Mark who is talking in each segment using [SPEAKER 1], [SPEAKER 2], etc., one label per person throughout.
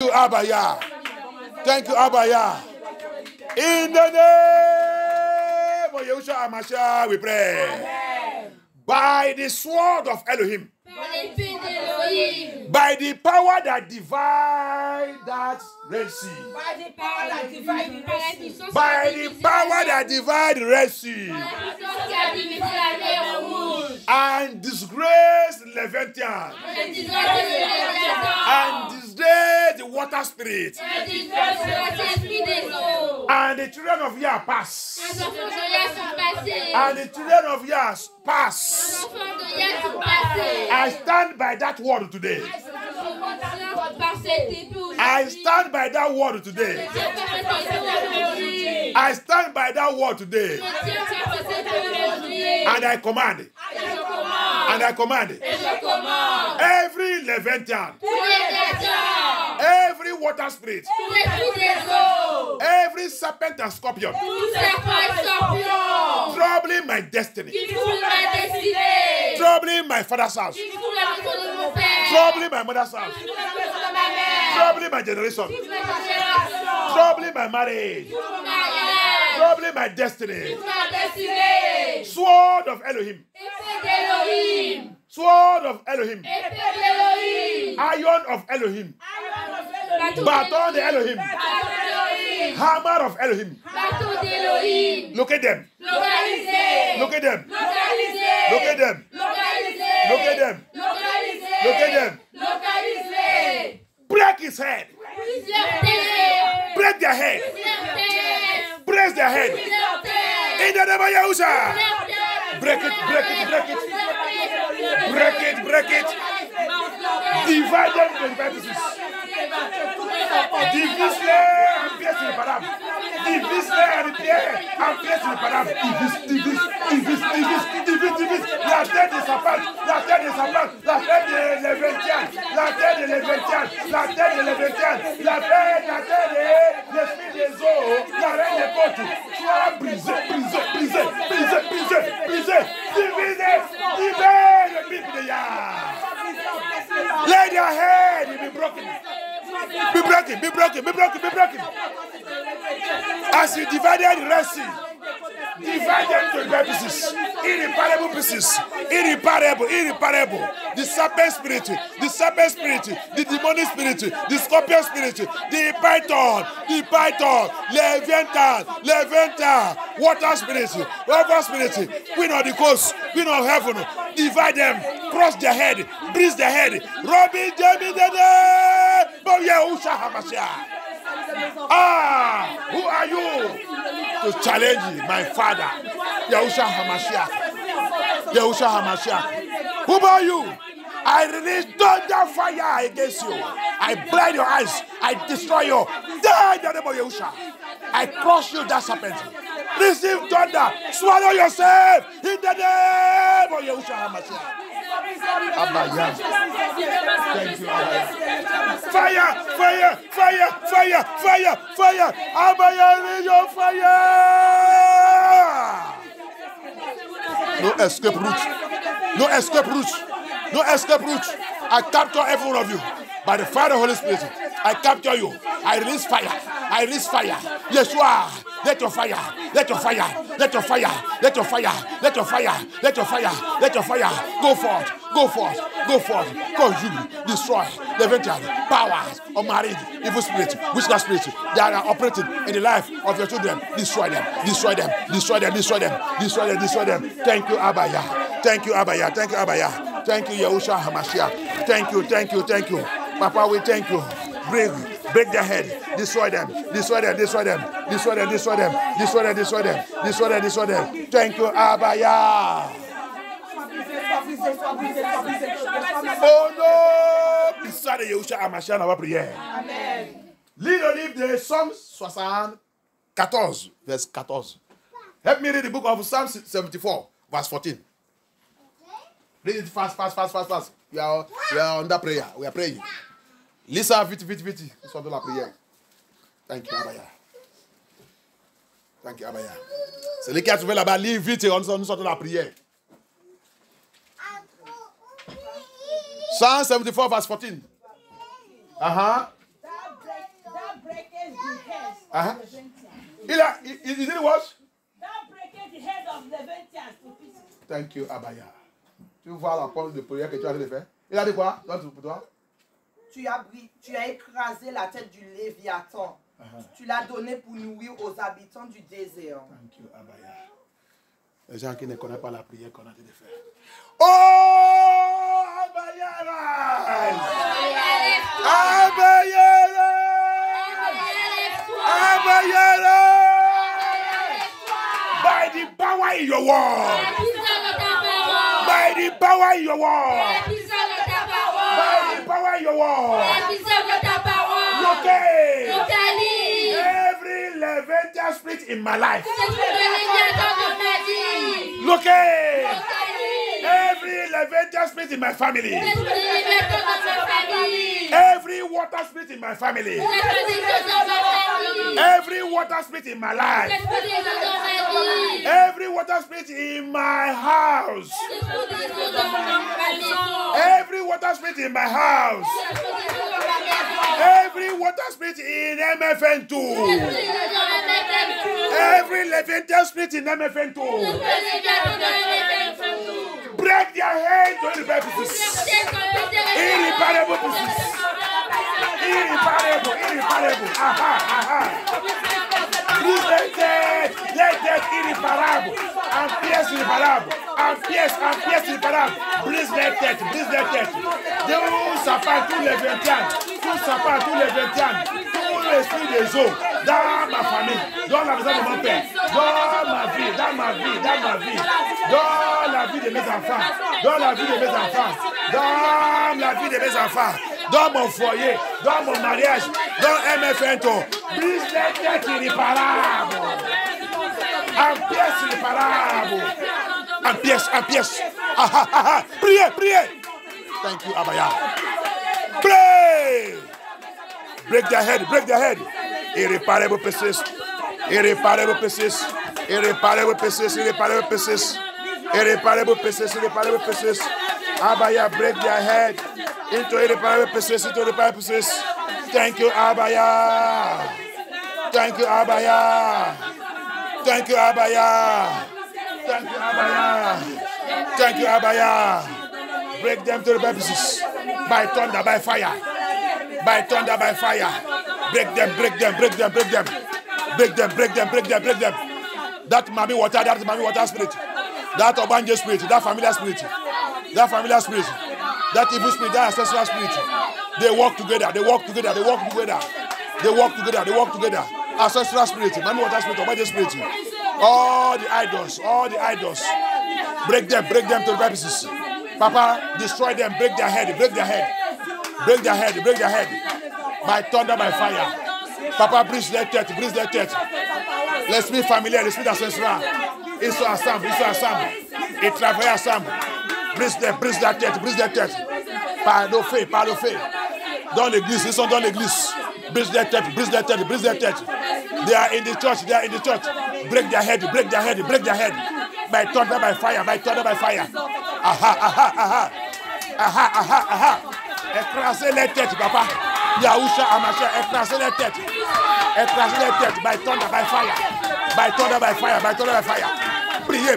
[SPEAKER 1] you, Abaya. Thank you, Abaya. In the name of Yahushua HaMashiach, we pray.
[SPEAKER 2] Amen.
[SPEAKER 1] By the sword of Elohim. By the power that divides that Red Sea.
[SPEAKER 2] By the power that divides the Red Sea.
[SPEAKER 1] By the power that divides the Red Sea. And disgrace Leviathan. And disgrace the water spirit. And the children of Yah pass. And the children of Yah pass. I stand by that word today. I stand by that word today. I stand by that word today. And I command. And I command. Every Leviathan. Every water spirit. Every serpent and scorpion. Troubling my destiny. Troubling my father's house. Troubling my mother's house. Troubling my generation. Troubling my marriage. Troubling my destiny. Sword of Elohim. Sword of Elohim. Iron of Elohim. Baton de Elohim. Hammer of Elohim. Look at them. Look at them. Look at them. Look at them. Look at them. Break his head. Break their head. Break their head. In the name of Yahushua. Break it, break it, break it. Break it, break it. Divide them into pieces. Divise-les en pièces irréparables. Divise-les en pièces irréparables. Divise. La tête de sa part, la tête de sa part, la tête de Leviathan, la tête de Leviathan, la tête de Leviathan, la tête de l'esprit des eaux, la reine des côtes, soit brisée. Divisez le peuple de Yah. Let their head be broken. Be broken. As you divided the Red Sea, divide them to pieces. Irreparable pieces. Irreparable. The serpent spirit, the demonic spirit, the scorpion spirit, the python, Leviathan, water spirit, queen of the coast, queen of heaven. Divide them, cross their head, breeze their head. Robin Jamie of Yahushua HaMashiach. Who are you to challenge my father, Yahushua HaMashiach? Who are you? I release thunder fire against you. I blind your eyes. I destroy you. Die in the name of Yahushua. I crush you, that serpent. Receive thunder. Swallow yourself in the name of Yahushua HaMashiach. Abaya. Thank you, Abaya. Fire. Abaya, release your fire. No escape route. I capture every one of you. By the fire of the Holy Spirit, I capture you. I release fire. Yeshua, let your fire go forth. Consume, destroy, Leviathan, powers of marriage, evil spirit, witchcraft spirit that are operating in the life of your children. Destroy them. Thank you, Abaya. Thank you, Yahushua HaMashiach. Thank you. Papa, we thank you. Break their head. Destroy them. Thank you, Abaya. Oh no! Beside Yahushua HaMashiach, our prayer.
[SPEAKER 2] Amen.
[SPEAKER 1] Lis le livre de Psaume 74, verse 14. Help me read the book of Psalm 74, verse 14. Read it fast. We are under prayer. We are praying. Lisa, vite. Nous sommes dans la prière. Thank you, Abaya. C'est lui qui a trouvé là-bas. Lis vite et nous sommes dans la prière. Psalm 74, verse 14. He did what?
[SPEAKER 2] Thou breakest the head of Levantines to pieces.
[SPEAKER 1] Thank you, Abaya. Tu vois la porte de prière que tu as fait. Il a dit quoi? Pour toi?
[SPEAKER 3] Tu as écrasé la tête du Léviathan. Tu l'as donné pour nourrir aux habitants du désert.
[SPEAKER 1] Thank you, Abaya. Les gens qui ne connaissent pas la prière qu'on a dit de faire. Oh, Abaya! Abaya! Abaya! By the power in your word. By the power in your word. By the power in your word. Locate every Leviathan spirit in my life. Locate every Leviathan spirit in my family. Every water spirit in my family. Every water spirit in my life. Every water spirit in my house. Every water spirit in my house. Every water spirit in MFN2. Every Leviathan spirit in MFN2. Break their head to irreparable pieces. Irreparable pieces. Irreparable. Please let that irreparable. And pierce irreparable. And pierce irreparable. Please let that. Tous sapins, tous les 21. Tous sapins, tous les 21. Tout l'esprit des eaux. Dans ma famille. Dans la maison de mon père. Dans ma vie. Dans la vie de mes enfants. Dans la vie de mes enfants. Dans mon foyer. Dans mon mariage. Dans MFNTO. Brise les têtes irréparables. En pièces irréparables. En pièces. Priez. Thank you, Abaya. Pray. Break their head. Irreparable pieces. Abaya, break their head into irreparable pieces. Thank you, Abaya. Break them to the pieces. By thunder, by fire. Break them. That mommy water spirit. That Obanje spirit. That familiar spirit. That evil spirit. That ancestral spirit. They work together. Ancestral spirit. Mommy water spirit. Obanje spirit. All the idols. Break them to the pieces. Papa, destroy them. Break their head. By thunder, by fire. Papa, brise their tête. L'esprit familier, l'esprit ancestral. Ils sont ensemble. Ils travaillent ensemble. Brise la tête. Par le fait. Dans l'église, ils sont dans l'église. Brise their tête. They are in the church. Break their head. By thunder, by fire. Écraser les têtes, papa. Yahushua Hamashiach, écraser les têtes. By thunder, by fire. Priez.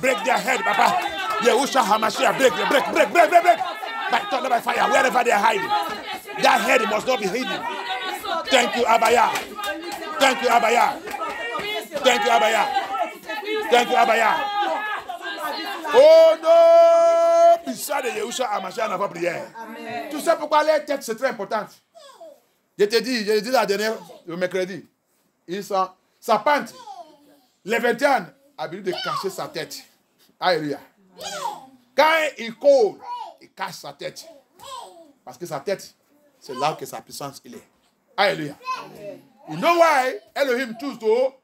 [SPEAKER 1] Break their head, papa. Yahushua Hamashiach, break. By thunder, by fire, wherever they are hiding. That head must not be hidden. Thank you, Abaya. Oh non! Pissa de Yahushua Hamashiach n'a pas prière. Tu sais pourquoi les têtes c'est très important. Je t'ai dit la dernière, le mercredi. Sa pente. Les 21 a besoin de cacher sa tête. Alléluia. Quand il court, il cache sa tête. Parce que sa tête, c'est là que sa puissance il est. Alléluia. You know why Elohim choose to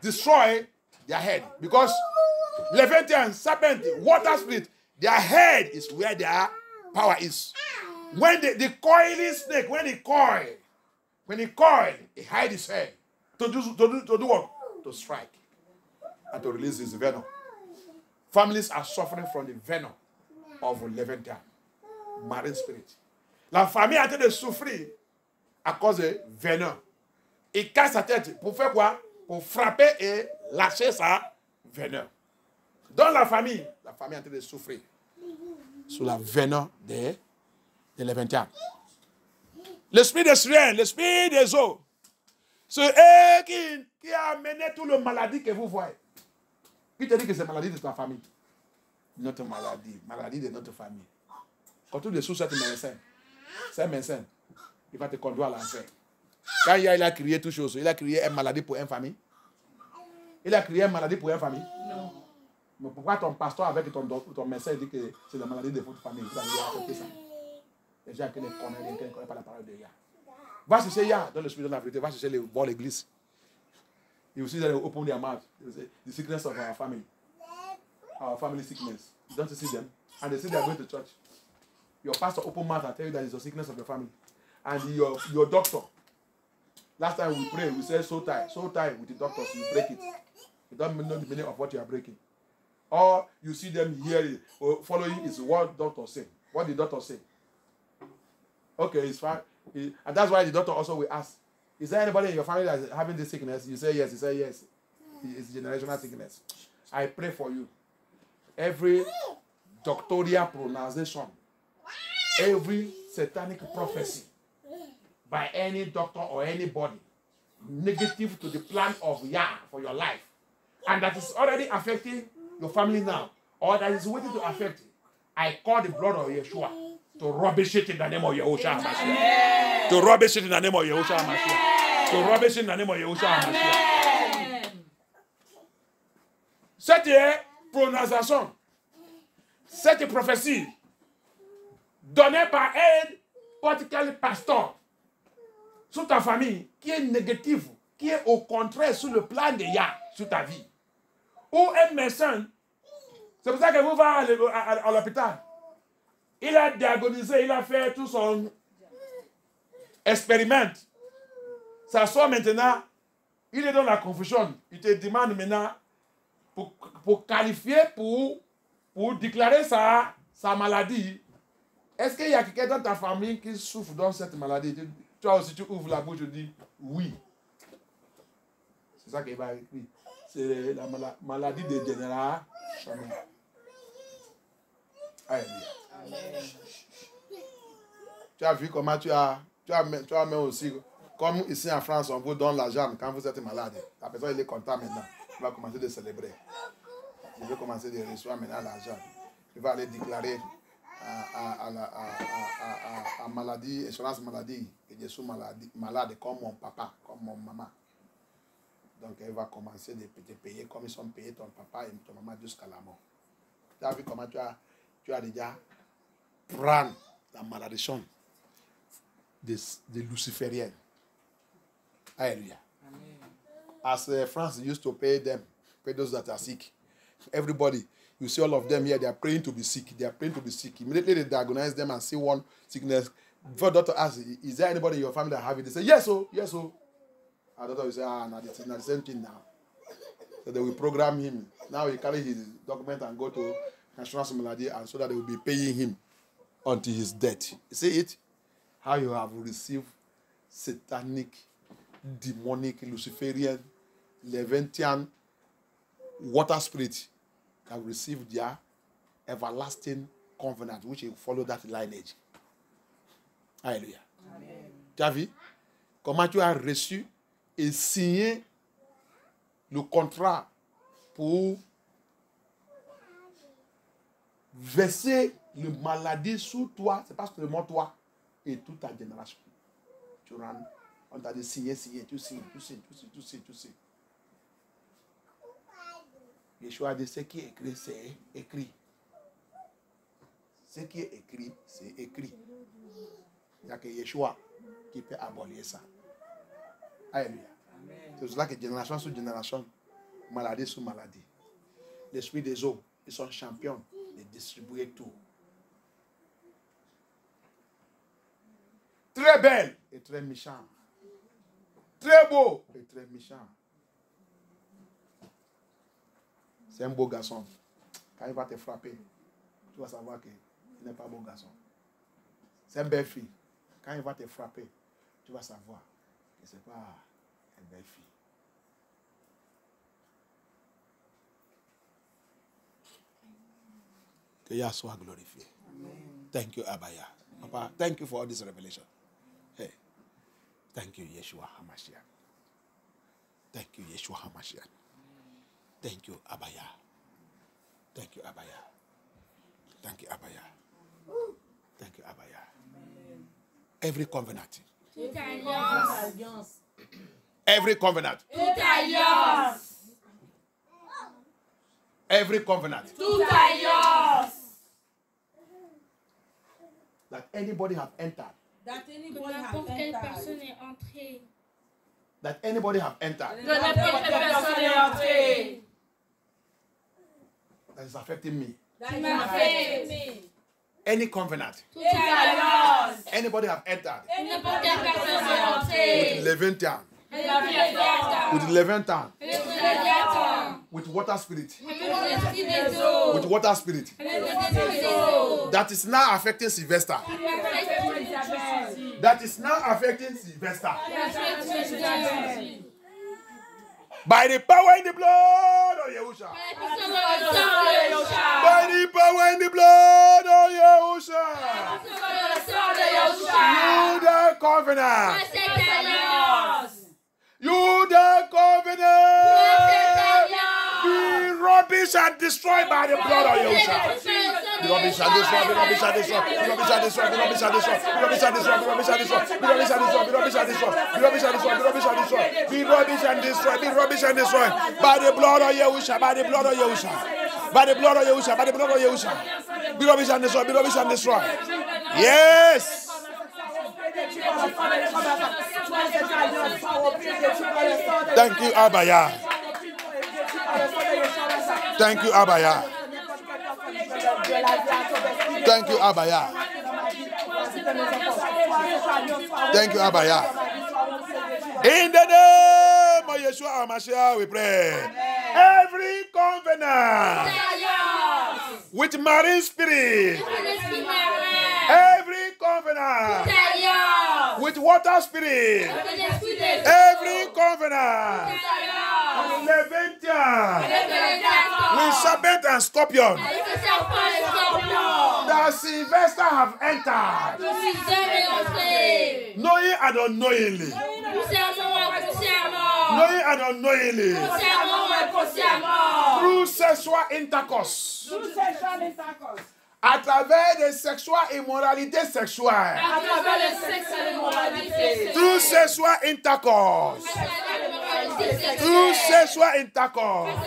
[SPEAKER 1] destroy their head? Because Leviathan, serpent, water spirit, their head is where their power is. When the coiling snake, when he coil, he hide his head to do what? To strike and to release his venom. Families are suffering from the venom of Leviathan, marine spirit. La famille est en train de souffrir à cause de venin. Il casse sa tête. Pour faire quoi? Pour frapper et lâcher sa venin. Dans la famille est en train de souffrir sous la venin de l'éventaire. L'esprit de Syrien, l'esprit des eaux, c'est eux qui a amené toute la maladie que vous voyez. Qui te dit que c'est maladie de ta famille? Notre maladie de notre famille. Quand tu dessous cet médecin, il va te conduire à l'enfer. Quand il a crié toutes choses, il a crié une maladie pour une famille. Il a crié une maladie pour une famille.
[SPEAKER 2] Non.
[SPEAKER 1] Mais pourquoi ton pasteur avec ton médecin dit que c'est la maladie de votre famille? Vous allez accepter ça. Les gens qui ne connaissent pas la parole de Yah. Va chercher Yah dans le spirit de la vérité. Va chercher les bords l'église. You see them open their mouth. The sickness of our family sickness. Don't you see them? And they say they are going to church. Your pastor open mouth and tell you that it's the sickness of your family. And your doctor. Last time we prayed, we said so tight with the doctors, you break it. You don't know the meaning of what you are breaking. Or you see them hearing or following is what doctor say. What the doctor say. Okay, it's fine. And that's why the doctor also will ask, is there anybody in your family that is having this sickness? You say yes. He say yes. It's generational sickness. I pray for you. Every doctorial pronunciation, every satanic prophecy by any doctor or anybody negative to the plan of Yah for your life, and that is already affecting your family now, or that is waiting to affect it, I call the blood of Yeshua to rubbish it in the name of Yahushua HaMashiach. To rubbish it in the name of Yahushua HaMashiach. To rubbish it in the name of Yahushua HaMashiach. Cette prononciation, cette prophétie donnée par un particulier pasteur sur ta famille qui est négative, qui est au contraire sur le plan de Yah sur ta vie. Ou un médecin, c'est pour ça que vous allez à l'hôpital. Il a diagonisé, il a fait tout son expériment. Ça sort maintenant, il est dans la confusion. Il te demande maintenant pour qualifier, pour déclarer sa maladie. Est-ce qu'il y a quelqu'un dans ta famille qui souffre de cette maladie? Toi aussi, tu ouvres la bouche et dis oui. C'est ça qu'il va écrire. C'est la maladie dégénérative. Alléluia. Tu as vu comment tu as même aussi, comme ici en France, on vous donne l'argent quand vous êtes malade. La personne il est content maintenant. Il va commencer de célébrer. Il veut commencer de recevoir maintenant l'argent. Il va aller déclarer à maladie, assurance maladie, que je suis malade comme mon papa, comme mon maman. Donc il va commencer de te payer comme ils sont payés ton papa et ton maman jusqu'à la mort. Tu as vu comment tu as déjà prendre la malédiction des lucifériens. Alléluia. As France used to pay those that are sick. Everybody, you see all of them here, they are praying to be sick. They are praying to be sick. Immediately they diagnose them and see one sickness. Before the doctor asks, is there anybody in your family that have it? They say, yes, oh, yes, oh. And the doctor will say, no, it's not the same thing now. So they will program him. Now he carry his document and go to National Malady, and so that they will be paying him until his death. You see it? How you have received satanic, demonic, Luciferian, Levantine water spirit have received their everlasting covenant, which will follow that lineage. Alléluia. Tu as vu comment tu as reçu et signé le contrat pour verser le maladie sur toi, c'est parce que seulement toi et toute ta génération. Tu rentres, on t'a dit signer, tu signes. Yeshua a dit ce qui est écrit, c'est écrit. Ce qui est écrit, c'est écrit. Il n'y a que Yeshua qui peut abolir ça. Alléluia. C'est pour cela que génération sur génération, maladie sur maladie. L'esprit des eaux, ils sont champions de distribuer tout. Très belle et très méchant. Très beau et très méchant. C'est un beau garçon. Quand il va te frapper, tu vas savoir qu'il n'est pas un beau garçon. C'est une belle fille. Quand il va te frapper, tu vas savoir que ce n'est pas une belle fille. Que Yah soit glorifié. Amen. Thank you, Abaya. Papa, thank you for all this revelation. Hey, thank you, Yeshua HaMashiach. Thank you, Yeshua HaMashiach. Thank you, Abaya. Thank you, Abaya. Thank you, Abaya. Thank you, Abaya. Amen. Every covenant.
[SPEAKER 2] Toute alliance.
[SPEAKER 1] Every covenant.
[SPEAKER 2] Toute alliance.
[SPEAKER 1] Every covenant.
[SPEAKER 2] Toute alliance.
[SPEAKER 1] That anybody have entered.
[SPEAKER 2] That anybody
[SPEAKER 4] N'importe
[SPEAKER 2] have
[SPEAKER 4] quelle
[SPEAKER 2] entered.
[SPEAKER 4] personne est entrée.
[SPEAKER 1] That anybody have entered.
[SPEAKER 2] Que n'importe quelle personne est entrée.
[SPEAKER 1] That is affecting me.
[SPEAKER 2] That is affecting me.
[SPEAKER 1] Any covenant.
[SPEAKER 4] Toute alliance.
[SPEAKER 1] Anybody have entered.
[SPEAKER 2] N'importe quelle personne est entrée.
[SPEAKER 1] With Leviathan.
[SPEAKER 2] With
[SPEAKER 1] With Leviathan.
[SPEAKER 2] Leviathan.
[SPEAKER 1] With water spirit.
[SPEAKER 2] L'esprit des eaux.
[SPEAKER 1] With water spirit.
[SPEAKER 2] L'esprit des eaux.
[SPEAKER 1] That is now affecting Sylvester. That is now affecting Sylvester. By the power in the blood of Yahusha. By the power in the blood of Yahusha. You the covenant. You the covenant. Be rubbish and destroyed by the blood of Yahusha. Be rubbish and destroy. Be rubbish and destroy. Be rubbish and destroy. Be rubbish and destroy. Be rubbish and destroy. Be rubbish and destroy. Be rubbish and destroy. Be rubbish and destroy. Be rubbish and destroy. Be rubbish and destroy. Be rubbish and destroy. Be rubbish and destroy. By the blood of Yahusha. By the blood of Yahusha. By the blood of Yahusha. By the blood of Yahusha. Be rubbish and destroy. Be rubbish and destroy. Yes. Thank you, Abaya. Thank you, Abaya. Thank you, Abaya. Thank you, Abaya. In the name of Yeshua HaMashiach, we pray. Every covenant with marine spirit, every covenant with water spirit, every covenant with Leviathan, with serpent and scorpion, that Sylvester have entered, knowing and unknowingly, knowing and unknowingly, through sexual intercourse, à travers des sexual immoralité sexuelle, through sexual intercourse, through sexual intercourse,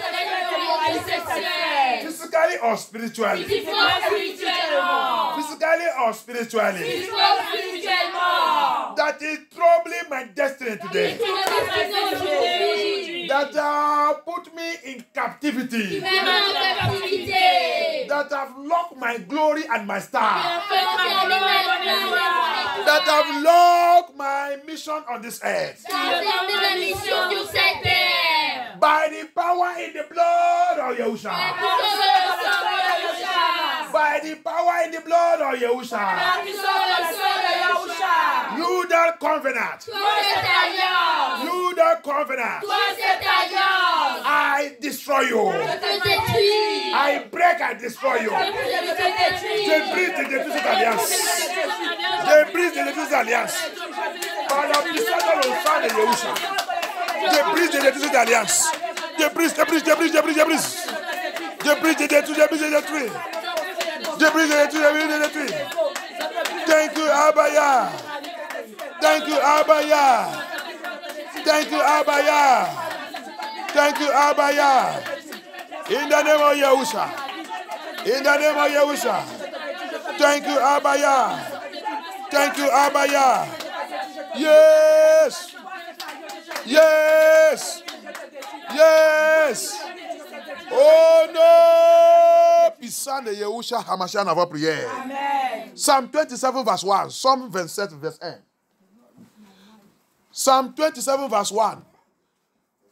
[SPEAKER 1] physically or spiritually, physically or spiritually, that is troubling my destiny today, that put me in captivity, that have locked my glory and my star, that have locked my mission on this earth. By the power in the blood of Yahusha. By the power in the blood of Yahusha. You that covenant. You that covenant. I destroy you. I break and destroy you. Je brise et détruis cette alliance. Je brise et détruis cette alliance. Par la puissance de le sang de Yahusha. Je brise et détruis cette alliance. Je brise, je brise, je brise, je brise, je brise. Je brise et détruis, je brise et détruis. Je brise et détruis, je brise et détruis. Thank you, Abaya. Thank you, Abaya. Thank you, Abaya. Thank you, Abaya. In the name of Yahusha. In the name of Yahusha. Thank you, Abaya. Thank you, Abaya. Yes. Yes. Yes. Oh no. Puissant de Yahusha HaMashiach dans votre prière.
[SPEAKER 3] Amen.
[SPEAKER 1] Psalm 27 verse 1. Psalm 27 verse 1. Psalm 27 verse 1.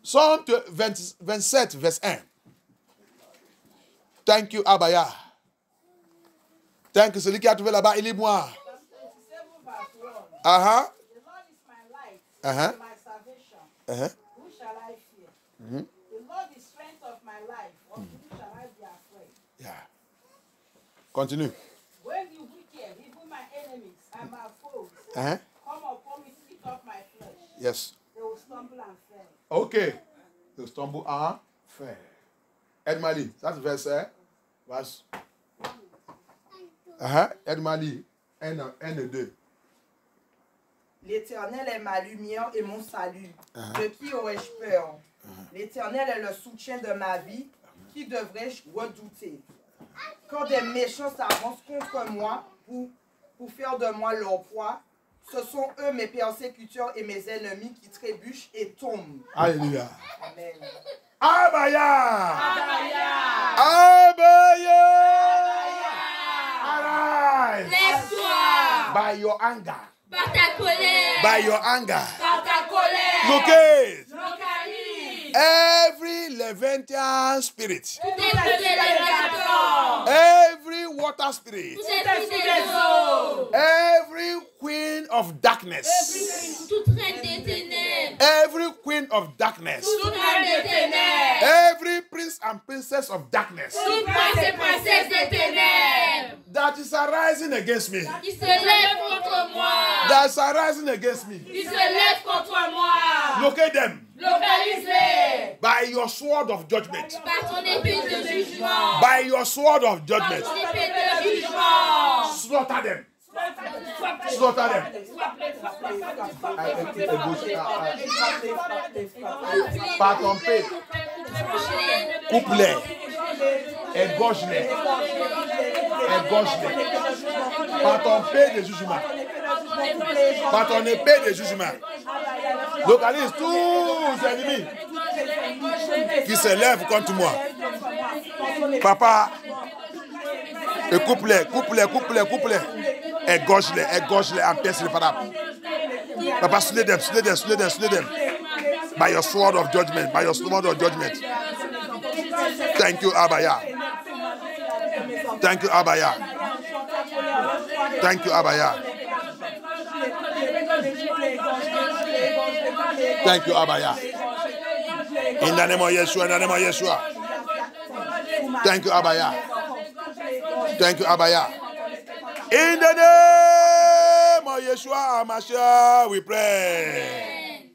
[SPEAKER 1] Psalm 27 verse 1. Thank you, Abaya. Thank you, celui qui a trouvé là-bas, il est moi. Uh-huh.
[SPEAKER 5] The Lord is my light,
[SPEAKER 1] Uh-huh.
[SPEAKER 5] and my salvation.
[SPEAKER 1] Uh-huh.
[SPEAKER 5] Who shall I fear?
[SPEAKER 1] Mhm.
[SPEAKER 5] The Lord is strength of my life. Of whom shall I be afraid?
[SPEAKER 1] Yeah. Continue.
[SPEAKER 5] When the wicked, even my enemies and my foes,
[SPEAKER 1] Uh-huh.
[SPEAKER 5] come upon me to eat up my flesh,
[SPEAKER 1] Yes.
[SPEAKER 5] they will stumble and fail.
[SPEAKER 1] Okay. They stumble and fail. Edmali, that's verse, verse. Uh-huh. Edmali, N2.
[SPEAKER 3] L'Éternel est ma lumière et mon salut. De qui aurais-je peur? L'Éternel est le soutien de ma vie. Qui devrais-je redouter? Quand des méchants s'avancent contre moi pour faire de moi leur proie, ce sont eux mes persécuteurs et mes ennemis qui trébuchent et tombent.
[SPEAKER 1] Alléluia.
[SPEAKER 3] Amen.
[SPEAKER 1] Abaya.
[SPEAKER 3] Abaya.
[SPEAKER 1] Abaya. Arise.
[SPEAKER 2] Lève-toi.
[SPEAKER 1] By your anger.
[SPEAKER 2] Par ta colère.
[SPEAKER 1] By your anger.
[SPEAKER 2] Par ta colère.
[SPEAKER 1] Locate
[SPEAKER 2] Localise.
[SPEAKER 1] every Levantine spirit.
[SPEAKER 2] Tout esprit de l'élévateur.
[SPEAKER 1] Every water spirit.
[SPEAKER 2] Tout esprit des eaux.
[SPEAKER 1] Every queen of darkness.
[SPEAKER 2] Toute reine des ténèbres.
[SPEAKER 1] Every queen of darkness.
[SPEAKER 2] Toute reine des ténèbres.
[SPEAKER 1] Every prince and princess of darkness
[SPEAKER 2] Toute prince et princesse des ténèbres.
[SPEAKER 1] that is arising against me.
[SPEAKER 2] Qui se lève contre moi.
[SPEAKER 1] That is arising against me.
[SPEAKER 2] Qui se lève contre moi.
[SPEAKER 1] Locate them
[SPEAKER 2] Localisez.
[SPEAKER 1] by your sword of judgment.
[SPEAKER 2] Par ton épée de jugement.
[SPEAKER 1] By your sword of
[SPEAKER 2] Par
[SPEAKER 1] judgment.
[SPEAKER 2] ton épée de jugement.
[SPEAKER 1] Slaughter them. Slaughter them. Par ton paix. Coupe-les. Égorge-les. Égorge-les. Par ton paix de jugement. Par ton épée de jugement. Localise tous les ennemis qui se lèvent contre moi. Papa, et coupe-les, coupe-les, coupe-les, coupe-les. Égorge-les, égorge-les en pièces irréparables. Papa, slay them, slay them, slay them, slay them. By your sword of judgment, by your sword of judgment. Thank you, Abaya. Thank you, Abaya. Thank you, Abaya. Thank you, Abaya. In the name of Yeshua, in the name of Yeshua. Thank you, Abaya. Thank you, Abaya. In the name of Yeshua HaMashiach, we pray.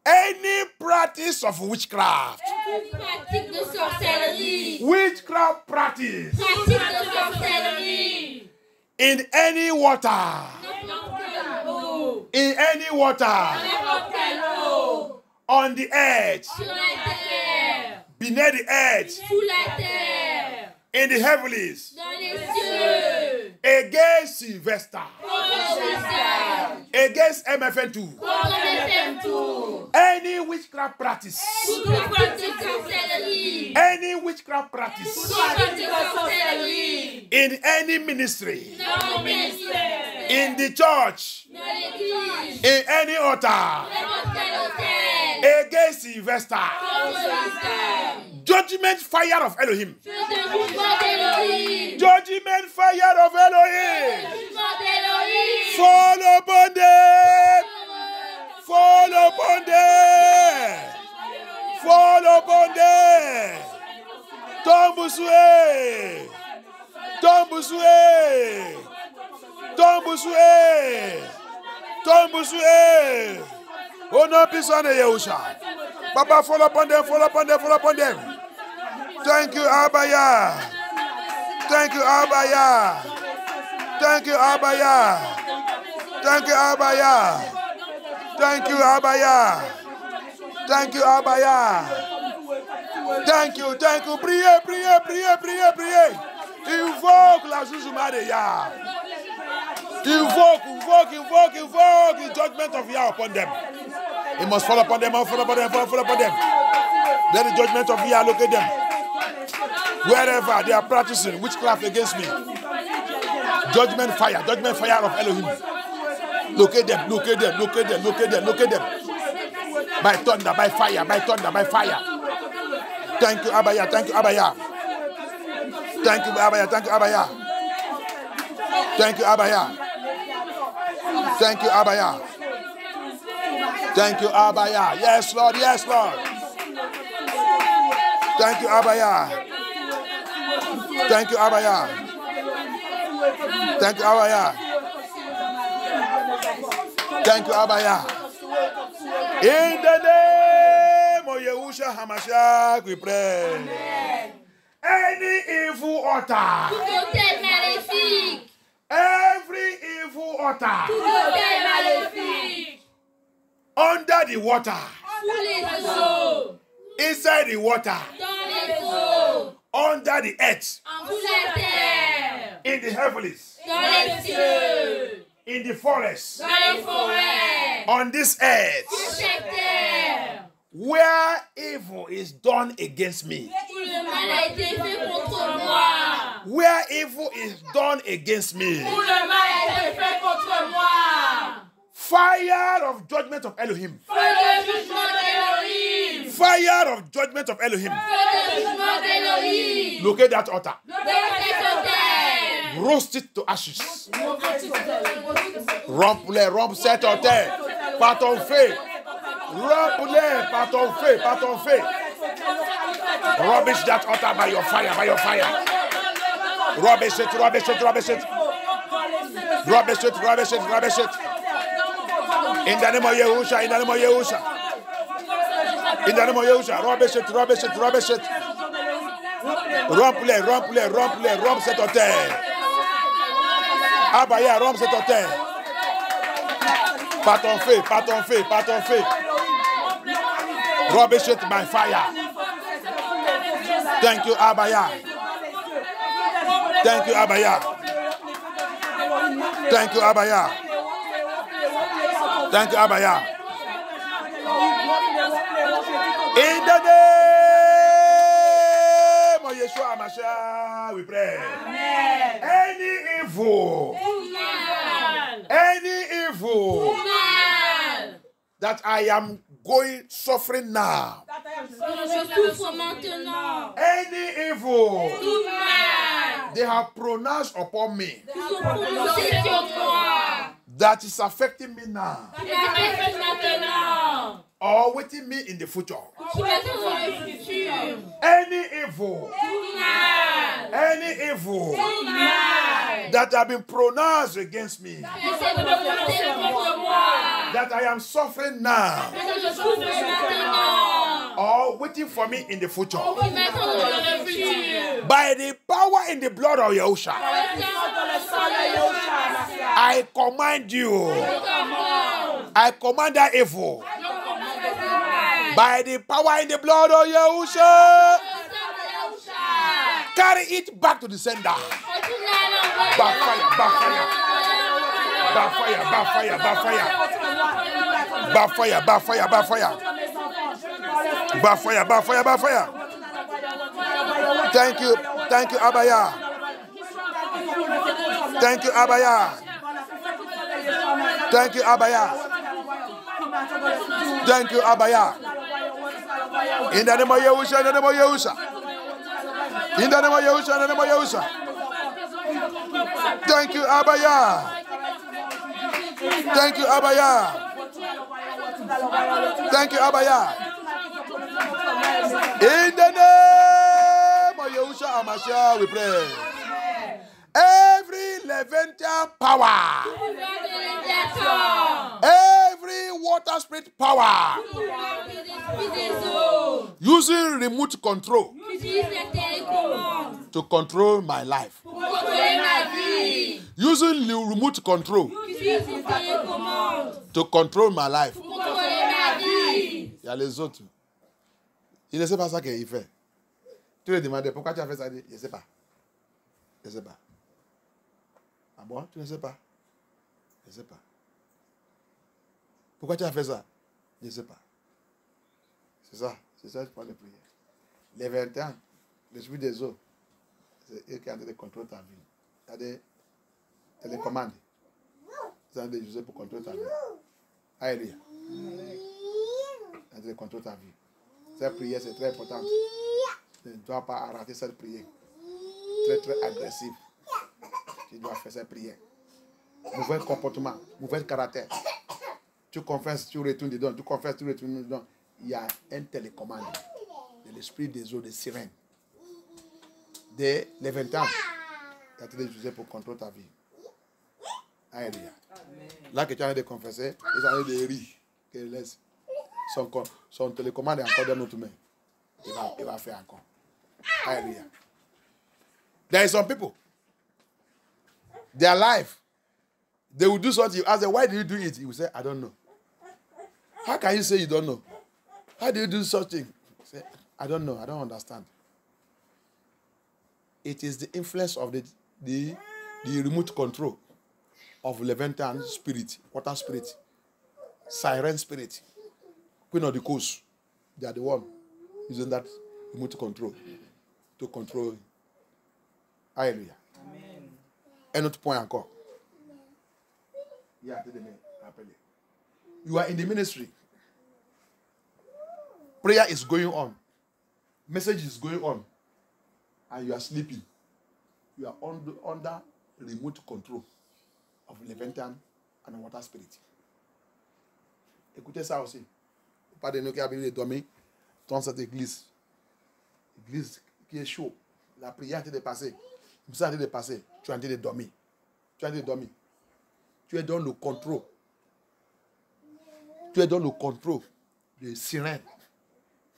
[SPEAKER 1] Any practice of witchcraft.
[SPEAKER 2] Pratique de sorcellerie.
[SPEAKER 1] Witchcraft practice.
[SPEAKER 2] Pratique de sorcellerie.
[SPEAKER 1] In any water.
[SPEAKER 2] N'importe quelle eau.
[SPEAKER 1] In any water.
[SPEAKER 2] N'importe quelle eau.
[SPEAKER 1] On the edge.
[SPEAKER 2] Sur la terre.
[SPEAKER 1] Beneath the edge.
[SPEAKER 2] Sous la terre.
[SPEAKER 1] In the heavens.
[SPEAKER 2] Dans les cieux.
[SPEAKER 1] Against Sylvester.
[SPEAKER 2] Contre Sylvester.
[SPEAKER 1] Against MFN2.
[SPEAKER 2] Contre FM2.
[SPEAKER 1] Any witchcraft practice.
[SPEAKER 2] Toute pratique de sorcellerie.
[SPEAKER 1] Any witchcraft practice.
[SPEAKER 2] Toute pratique de sorcellerie.
[SPEAKER 1] In any ministry.
[SPEAKER 2] Dans le ministère.
[SPEAKER 1] In the church.
[SPEAKER 2] Dans l'église.
[SPEAKER 1] In any altar.
[SPEAKER 2] N'importe quel hôtel.
[SPEAKER 1] Against Sylvester.
[SPEAKER 2] Contre Sylvester.
[SPEAKER 1] Judgment fire of Elohim.
[SPEAKER 2] Je te jugement d'Élohim.
[SPEAKER 1] Judgment fire of Elohim.
[SPEAKER 2] Jugement d'Élohim.
[SPEAKER 1] Fall upon them. Fall upon them. Fall upon them. Tombe sous eux. Tombe sous eux. Tombe sous eux. Tombe sous eux. Au nom puissant de Yahusha. Papa, fall upon them, fall upon them, fall upon them. Thank you, Abaya. Thank you, Abaya. Thank you, Abaya. Thank you, Abaya. Thank you, Abaya. Thank you, Abaya. Thank you, thank you. Priez, priez, priez, priez, priez. Invoque la jugement de Yah. Invoke, invoke, invoke, invoke the judgment of Yah upon them. It must fall upon them, fall upon them, fall upon them. Let the judgment of Yah locate them. Wherever they are practicing witchcraft against me. Judgment fire of Elohim. Locate them, locate them, locate them, locate them, locate them. By thunder, by fire, by thunder, by fire. Thank you, Abaya, thank you, Abaya. Thank you, Abaya, thank you, Abaya. Thank you, Abaya. Thank you, Abaya. Thank you, Abaya. Yes, Lord. Yes, Lord. Thank you, Abaya. Thank you, Abaya. Thank you, Abaya. Thank you, Abaya. In the name of Yahushua HaMashiach, we pray. Amen. Any evil altar,
[SPEAKER 2] Tout autel maléfique.
[SPEAKER 1] every evil altar
[SPEAKER 2] Tout autel maléfique.
[SPEAKER 1] under the water,
[SPEAKER 2] Sous les eaux.
[SPEAKER 1] inside the water,
[SPEAKER 2] Dans les eaux.
[SPEAKER 1] under the earth,
[SPEAKER 2] Sous la terre.
[SPEAKER 1] in the heavens,
[SPEAKER 2] Dans les cieux.
[SPEAKER 1] in the forest,
[SPEAKER 2] Dans les forêts.
[SPEAKER 1] on this earth,
[SPEAKER 2] Sur cette terre.
[SPEAKER 1] where evil is done against me,
[SPEAKER 2] Où le mal a été fait contre moi.
[SPEAKER 1] where evil is done against me,
[SPEAKER 2] Où le mal a été fait contre moi.
[SPEAKER 1] fire of judgment of Elohim,
[SPEAKER 2] Feu de jugement d'Elohim.
[SPEAKER 1] fire of judgment of Elohim,
[SPEAKER 2] Feu de jugement d'Elohim.
[SPEAKER 1] locate that altar,
[SPEAKER 2] Dans cette autel.
[SPEAKER 1] roast it to ashes, rompe cet autel par ton feu, rompe-les par ton feu, par ton feu. Rubbish that altar by your fire, by your fire. Rubbish it, rubbish it, rubbish it. Rubbish it, rubbish it, rubbish it. In the name of Yahusha, in the name of Yahusha. In the name of Yahusha, rubbish it, rubbish it, rubbish it. Rompe-les, rompe-les, rompe-les, rompe cet autel. Abaya, rompe cet autel. Par ton feu, par ton feu, par ton feu. Rubbish it by fire. Thank you, Abaya. Thank you, Abaya. Thank you, Abaya. Thank you, Abaya. In the name of Yeshua HaMashiach, we pray.
[SPEAKER 3] Amen.
[SPEAKER 1] Any evil, any evil that I am suffering now,
[SPEAKER 2] Je souffre maintenant.
[SPEAKER 1] any evil
[SPEAKER 2] Tout mal.
[SPEAKER 1] they have pronounced upon me
[SPEAKER 2] Qui sont prononcés sur moi.
[SPEAKER 1] that is affecting me now
[SPEAKER 2] Qui m'affectent maintenant.
[SPEAKER 1] or waiting me in the future.
[SPEAKER 2] Qui m'attendent dans le futur.
[SPEAKER 1] Any evil,
[SPEAKER 2] Tout mal.
[SPEAKER 1] any evil
[SPEAKER 2] Tout mal.
[SPEAKER 1] that have been pronounced against me,
[SPEAKER 2] Essaie de prononcé contre moi.
[SPEAKER 1] that I am suffering now
[SPEAKER 2] Que je souffre maintenant.
[SPEAKER 1] or waiting for me in the future.
[SPEAKER 2] Qui m'attendent dans le futur.
[SPEAKER 1] By the power in the blood of Yahusha, I command you, I command that evil. By the power in the blood of Yahusha, carry it back to the sender. Backfire, backfire. Backfire, backfire, backfire. Backfire, backfire, backfire. Backfire, backfire, backfire. Thank you, Abaya. Thank you, Abaya. Thank you, Abaya. Thank you, Abaya. In the name of Yahusha, in the name of Yahusha. In the name of Yahusha, in the name of Yahusha. Thank you, Abaya. Thank you, Abaya. Thank you, Abaya. In the name of Yahusha HaMashiach, we pray. Every Levantine power, every water spirit power, using remote control to control my life, using the remote control to control my life. Il y a les autres. Il ne sait pas ça qu'il fait. Tu lui demandes pourquoi tu as fait ça. Il dit, je ne sais pas. Je ne sais pas. Ah bon, tu ne sais pas? Je ne sais pas. Pourquoi tu as fait ça? Je ne sais pas. C'est ça que je parle de prière. Les 20 ans, l'esprit des eaux, c'est eux qui ont de contrôler ta vie. Il y a des télécommandes. Ils ont des usés pour contrôler ta vie. Alléluia. Il y a de contrôler ta vie. Cette prière, c'est très important. Tu ne dois pas rater cette prière. Très, très agressive. Tu dois faire cette prière. mauvais comportement, mauvais caractère. Tu confesses, tu retournes dedans. Tu confesses, tu retournes dedans. Il y a un télécommande de l'esprit des eaux de sirène. Dès les 20 ans, il a été utilisé pour contrôler ta vie. Alléluia. Là que tu as envie de confesser, ils ont envie de rire. Qu'il laisse. Son télécommande est encore dans notre main. Il va faire encore. Alléluia. There are some people. Their life. They will do something. You ask them, why do you do it? He will say, I don't know. How can you say you don't know? How do you do such thing? Say, I don't know. I don't understand. It is the influence of the remote control of Leviathan spirit, water spirit, siren spirit, queen of the coast. They are the one using that remote control to control. Alléluia.
[SPEAKER 3] Amen.
[SPEAKER 1] Un autre point encore. You are in the ministry. Prayer is going on. Message is going on. And you are sleeping. You are under remote control of Leviathan and water spirit. Écoutez ça aussi. Pas de nous qui avaient dormi dans cette église. Église qui est chaude. La prière est en train de passer. Tu es en train de passer. Tu es en train de dormir. Tu es en train de dormir. Tu es dans le contrôle. Tu es dans le contrôle des sirènes,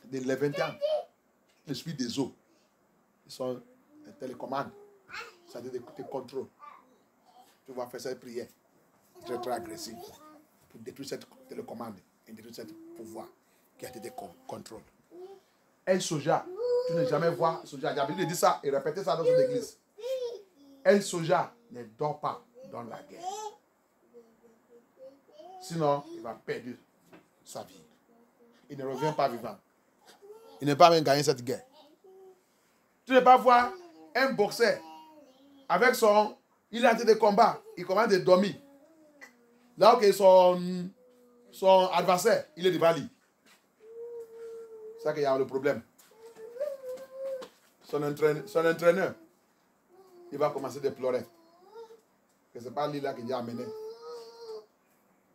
[SPEAKER 1] des Leviathan, l'esprit des eaux. Ils sont des télécommandes. Ça veut dire que tu contrôles. Tu vas faire cette prière très très agressive pour détruire cette télécommande et détruire ce pouvoir qui a été contrôlé. Un soja, tu ne jamais voir soja. J'ai envie de dire ça et répéter ça dans une église. Un soja ne dort pas dans la guerre. Sinon, il va perdre sa vie. Il ne revient pas vivant. Il ne peut pas même gagner cette guerre. Tu ne peux pas voir un boxeur avec son... Il est en train de combat. Il commence à dormir. Là où son adversaire, il est devant lui. C'est ça qu'il y a le problème. Son entraîneur, il va commencer à pleurer. Que ce n'est pas lui là qui a amené.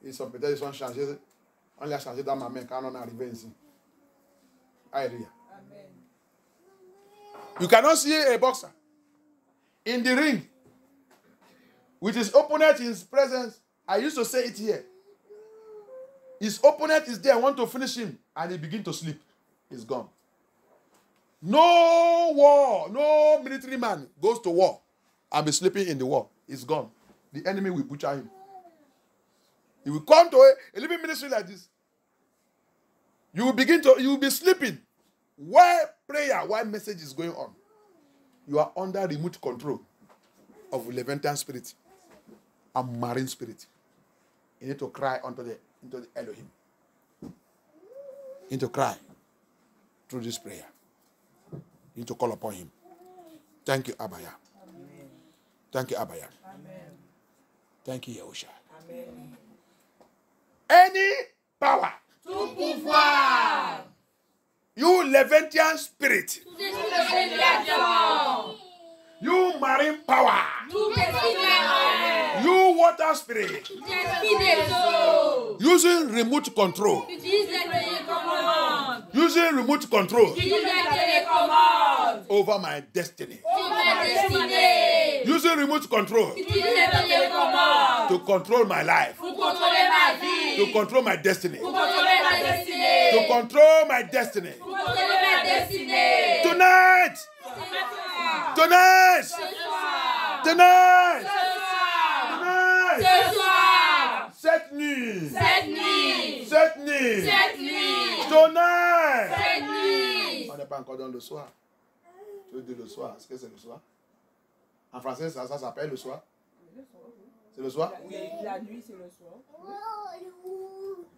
[SPEAKER 1] Peut-être ils sont changés. On l'a changé dans ma main quand on est arrivé ici. Alléluia.
[SPEAKER 3] Amen.
[SPEAKER 1] You cannot see a boxer in the ring with his opponent in his presence. I used to say it here. His opponent is there, want to finish him, and he begin to sleep. He's gone. No war, no military man goes to war and be sleeping in the war. He's gone. The enemy will butcher him. He will come to a living ministry like this. You will be sleeping while prayer, while message is going on. You are under remote control of Leviathan spirit and marine spirit. You need to cry into the Elohim. You need to cry through this prayer. You need to call upon him. Thank you, Abaya.
[SPEAKER 3] Amen.
[SPEAKER 1] Thank you, Abaya.
[SPEAKER 3] Amen.
[SPEAKER 1] Thank you, Yahusha.
[SPEAKER 3] Amen.
[SPEAKER 1] Any power,
[SPEAKER 2] Tout pouvoir.
[SPEAKER 1] you Leviathan spirit,
[SPEAKER 2] Tout esprit de Léviathan.
[SPEAKER 1] you marine power,
[SPEAKER 2] Tout esprit de mer.
[SPEAKER 1] you water spirit,
[SPEAKER 2] Tout esprit des eaux.
[SPEAKER 1] using remote control,
[SPEAKER 2] Utilise les télécommandes.
[SPEAKER 1] using remote control
[SPEAKER 2] Utilise les télécommandes.
[SPEAKER 1] over my destiny,
[SPEAKER 2] Sur ma destinée.
[SPEAKER 1] using remote control
[SPEAKER 2] Utilise les télécommandes.
[SPEAKER 1] to control my life,
[SPEAKER 2] Pour contrôler ma vie.
[SPEAKER 1] to control my destiny,
[SPEAKER 2] Pour contrôler ma destinée.
[SPEAKER 1] to control my destiny.
[SPEAKER 2] Pour contrôler ma destinée.
[SPEAKER 1] Tonight, tonight,
[SPEAKER 2] Ce soir.
[SPEAKER 1] tonight,
[SPEAKER 2] Ce soir.
[SPEAKER 1] tonight,
[SPEAKER 2] Ce soir.
[SPEAKER 1] cette nuit,
[SPEAKER 2] Cette nuit.
[SPEAKER 1] cette nuit,
[SPEAKER 2] Cette nuit.
[SPEAKER 1] tonight.
[SPEAKER 2] Cette nuit.
[SPEAKER 1] On n'est pas encore dans le soir. Tu veux dire le soir? Est-ce que c'est le soir? En français, ça s'appelle le soir? C'est le soir?
[SPEAKER 3] Oui, la nuit, c'est le soir.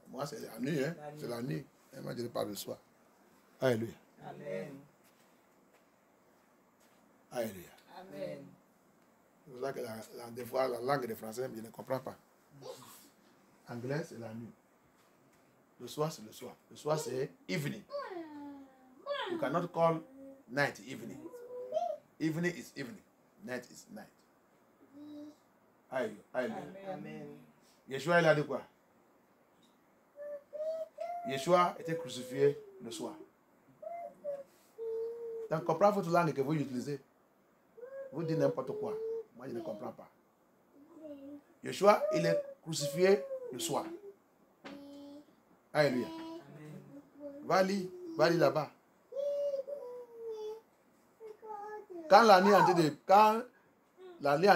[SPEAKER 1] Moi, c'est la nuit, hein? C'est la nuit. Et moi, je ne parle le soir. Alléluia.
[SPEAKER 3] Amen.
[SPEAKER 1] Alléluia.
[SPEAKER 3] Amen.
[SPEAKER 1] C'est pour ça que des fois, la langue des Français, je ne comprends pas. Anglais, c'est la nuit. Le soir, c'est le soir. Le soir, c'est evening. You cannot call night evening. Evening is evening. Night is night. Aïe, aïe.
[SPEAKER 3] Amen.
[SPEAKER 1] Yeshua, il a dit quoi? Yeshua était crucifié le soir. Donc, comprends votre langue que vous utilisez. Vous dites n'importe quoi. Moi, je ne comprends pas. Yeshua, il est crucifié le soir. Alléluia. Va lire là-bas. Quand la nuit est en train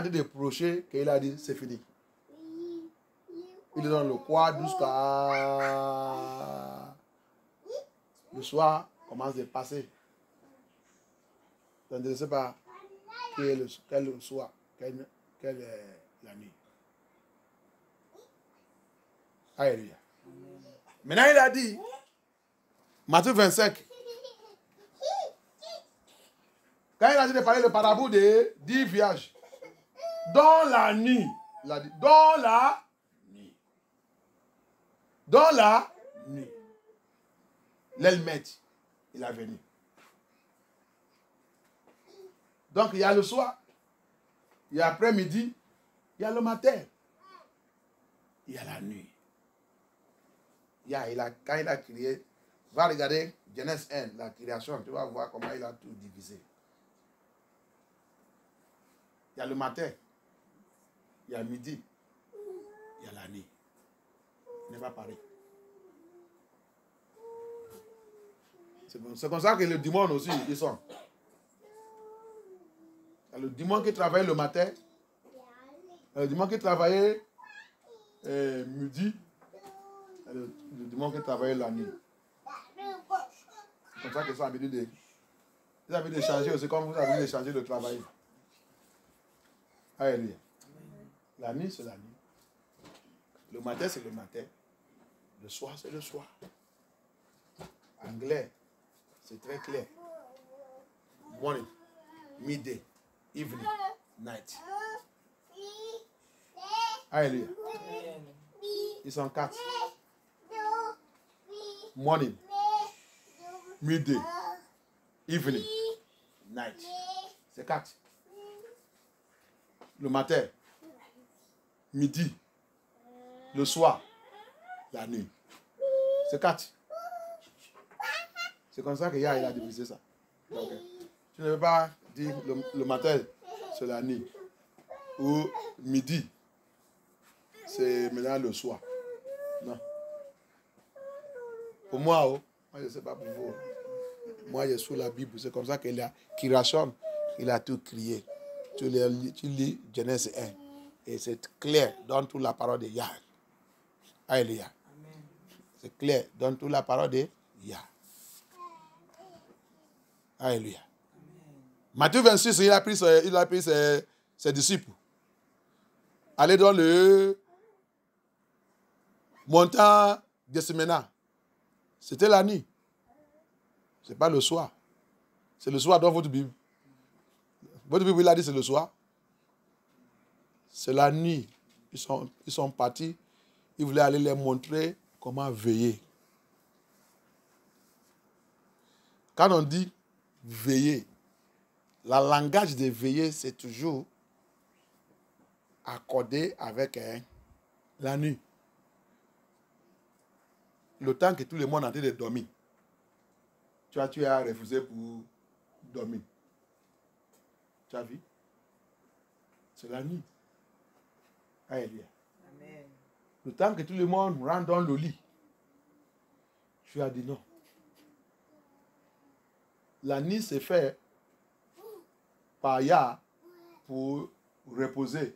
[SPEAKER 1] de reprocher, qu'il a dit, c'est fini. Il est dans le quad jusqu'à le soir commence de passer. Donc je ne sais pas quel est le soir, quelle est la nuit. Alléluia. Maintenant il a dit, Matthieu 25, quand il a dit de parler le parabole de 10 villages, dans la nuit, il a dit, dans la nuit, l'Elmètre, il est venu. Donc il y a le soir, il y a après-midi, il y a le matin, il y a la nuit. Quand il a créé, va regarder Genèse 1, la création, tu vas voir comment il a tout divisé. Il y a le matin, il y a midi, il y a la nuit. Il n'est pas pareil. C'est comme ça que le dimanche aussi, ils sont. Il y a le dimanche qui travaille le matin, il y a le dimanche qui travaille midi, il y a le dimanche qui travaille la nuit. C'est comme ça qu'ils sont habitués de changer aussi, comme vous avez de changer de travail. Alléluia. La nuit, c'est la nuit. Le matin, c'est le matin. Le soir, c'est le soir. Anglais, c'est très clair. Morning, midday, evening, night. Alléluia. Ils sont 4. Morning, midday, evening, night. C'est 4. Le matin, midi, le soir, la nuit. C'est 4. C'est comme ça qu'il a divisé ça. Donc, tu ne veux pas dire le matin, c'est la nuit. Ou midi, c'est maintenant le soir. Non. Pour moi, moi je ne sais pas pour vous. Moi, je suis la Bible. C'est comme ça qu'il a création. Il a tout créé. Tu lis Genèse 1. Et c'est clair dans toute la parole de Yah. Alléluia. C'est clair dans toute la parole de Yah. Alléluia. Matthieu 26, il a pris ses disciples. Aller dans le montant de Semena. C'était la nuit. Ce n'est pas le soir. C'est le soir dans votre Bible. Votre Bible, il a dit c'est le soir. C'est la nuit. Ils sont partis. Ils voulaient aller leur montrer comment veiller. Quand on dit veiller, le langage de veiller, c'est toujours accordé avec la nuit. Le temps que tout le monde est en train de dormir. Tu as refusé pour dormir. Tu as vu? C'est la nuit. Alléluia.
[SPEAKER 3] Amen.
[SPEAKER 1] Le temps que tout le monde rentre dans le lit, tu as dit non. La nuit c'est fait par Yah pour reposer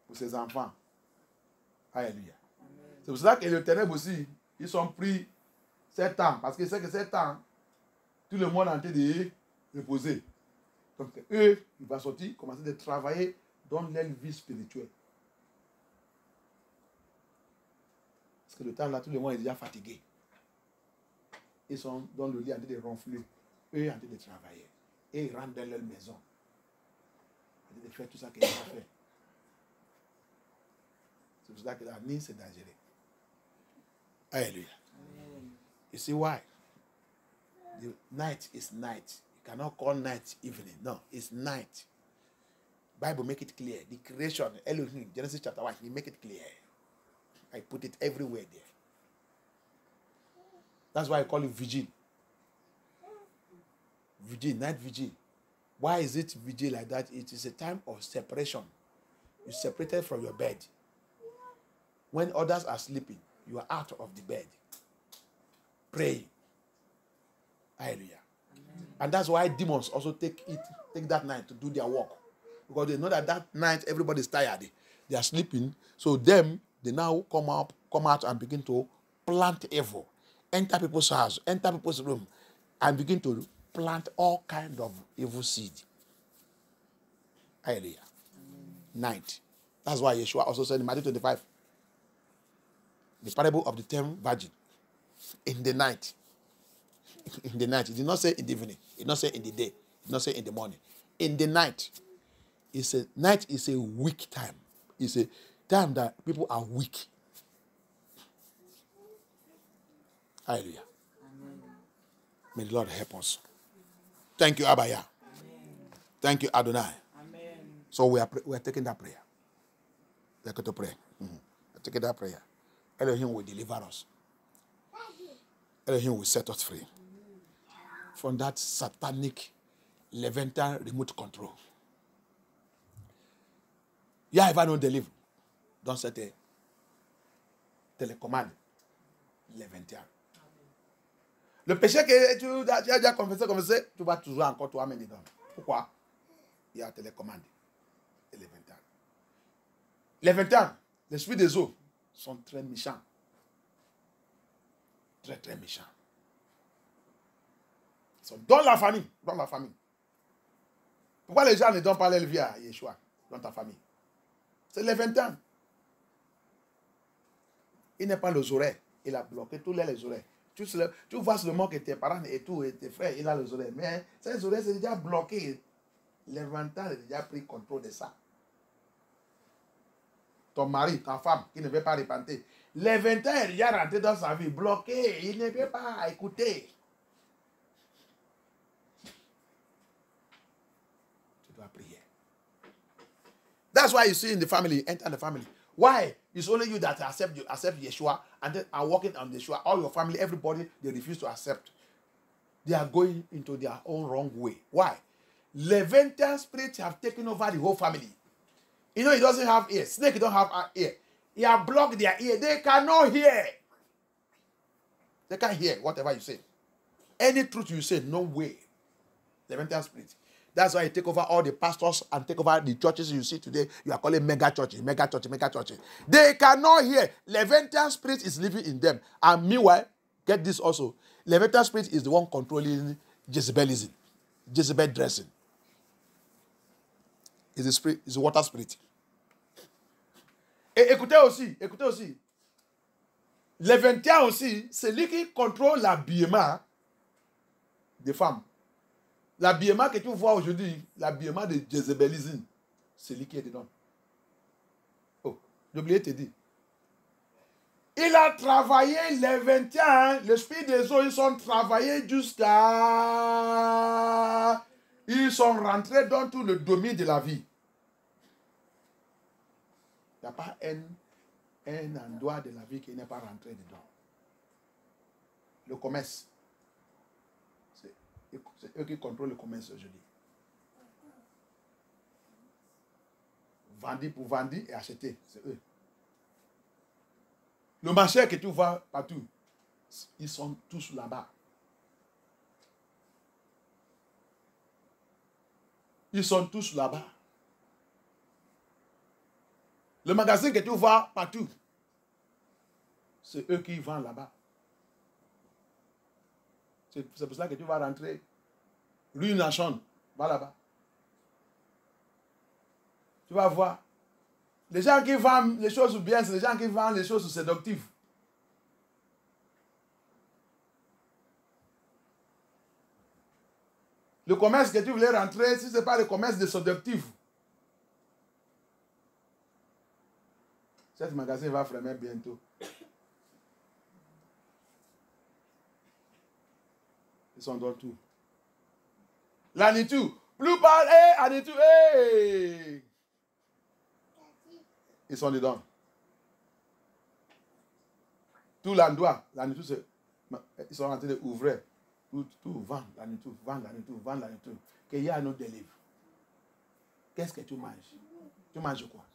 [SPEAKER 1] pour ses enfants. Alléluia. C'est pour ça que le ténèbre aussi, ils sont pris 7 ans. Parce que c'est que 7 ans, tout le monde est en train de reposer. Donc eux, ils vont sortir, commencer à travailler dans leur vie spirituelle. Parce que le temps là, tout le monde est déjà fatigué. Ils sont dans le lit en train de ronfler. Eux en train de travailler. Et ils rentrent dans leur maison. En train de faire tout ça qu'ils ont fait. C'est pour ça que la nuit, c'est dangereux. Alléluia. You see why? The night is night. You cannot call night evening. No, it's night. Bible make it clear. The creation, Elohim, Genesis chapter 1, he make it clear. I put it everywhere there. That's why I call it vigil. Vigil, night vigil. Why is it vigil like that? It is a time of separation. You separated from your bed. When others are sleeping, you are out of the bed. Praying. Hallelujah. And that's why demons also take that night to do their work. Because they know that night everybody's tired. They are sleeping. So they now come out and begin to plant evil. Enter people's house, enter people's room, and begin to plant all kinds of evil seed. Hallelujah. Night. That's why Yeshua also said in Matthew 25, the parable of the 10 virgins. In the night. In the night. He did not say in the evening. He did not say in the day. He did not say in the morning. In the night. Night is a weak time. It's a time that people are weak. Hallelujah. Amen. May the Lord help us. Thank you, Abaya. Amen. Thank you, Adonai. Amen. So we are taking that prayer. We are going to pray. We are taking that prayer. Elohim will deliver us. Elohim will set us free from that satanic Leviathan remote control. Yeah, if I don't deliver, don't set a télécommande Leviathan. Le péché que tu as déjà confessé, tu vas toujours encore toi mener dedans. Pourquoi? Il y a télécommande et Leviathan. Leviathan, l'esprit des eaux, sont très méchants. Très, très méchants. Ils sont dans la famille. Dans la famille. Pourquoi les gens ne donnent pas leur vie à Yeshua dans ta famille? C'est les 20 ans. Il n'est pas les oreilles. Il a bloqué tous les oreilles. Tu vois seulement que tes parents et tout, et tes frères, il a les oreilles. Mais ces oreilles, c'est déjà bloqué. Les 20 ans, il a déjà pris contrôle de ça. Ton mari, ta femme, qui ne veut pas repentir. Les 20 ans, il est déjà rentré dans sa vie, bloqué. Il ne veut pas écouter. Tu dois prier. That's why you see in the family, enter the family. Why? It's only you that accept Yeshua and then are working on Yeshua. All your family, everybody, they refuse to accept. They are going into their own wrong way. Why? Leviathan spirits have taken over the whole family. You know, he doesn't have ear. Snake don't have an ear. He has blocked their ear. They cannot hear. They can't hear whatever you say. Any truth you say, no way. Leviathan spirit. That's why you take over all the pastors and take over the churches you see today. You are calling mega churches, mega churches, mega churches. They cannot hear. Leviathan spirit is living in them. And meanwhile, get this also. Leviathan spirit is the one controlling Jezebelism, Jezebel dressing. Is the spirit, is the water spirit. Et écoutez aussi. Leviathan aussi, c'est lui qui contrôle l'habillement des femmes. L'habillement que tu vois aujourd'hui, l'habillement de Jézébelisme, c'est lui qui est dedans. Oh, j'ai oublié de te dire. Il a travaillé les 20 ans, l'esprit des eaux, ils sont travaillés jusqu'à... Ils sont rentrés dans tout le domaine de la vie. Il n'y a pas un endroit de la vie qui n'est pas rentré dedans. Le commerce. C'est eux qui contrôlent le commerce aujourd'hui. Vendre pour vendre et acheter, c'est eux. Le marché que tu vois partout, ils sont tous là-bas. Ils sont tous là-bas. Le magasin que tu vois partout, c'est eux qui vendent là-bas. C'est pour ça que tu vas rentrer. Rue Nachon, va là-bas. Tu vas voir. Les gens qui vendent les choses bien, c'est les gens qui vendent les choses séductives. Le commerce que tu voulais rentrer, si ce n'est pas le commerce de séductif, cet magasin va fermer bientôt. Ils sont dans tout. La nitu. Plus parler, Anitu. Hey! Ils sont dedans. Tout l'endroit, la nuit, ils sont en train d'ouvrir. Tout, vendre, la nuit, tout, vendre, la nuit, tout, vendre, la nuit, tout. Qu'il y a un autre délivre. Qu'est-ce que tu manges? Tu manges quoi?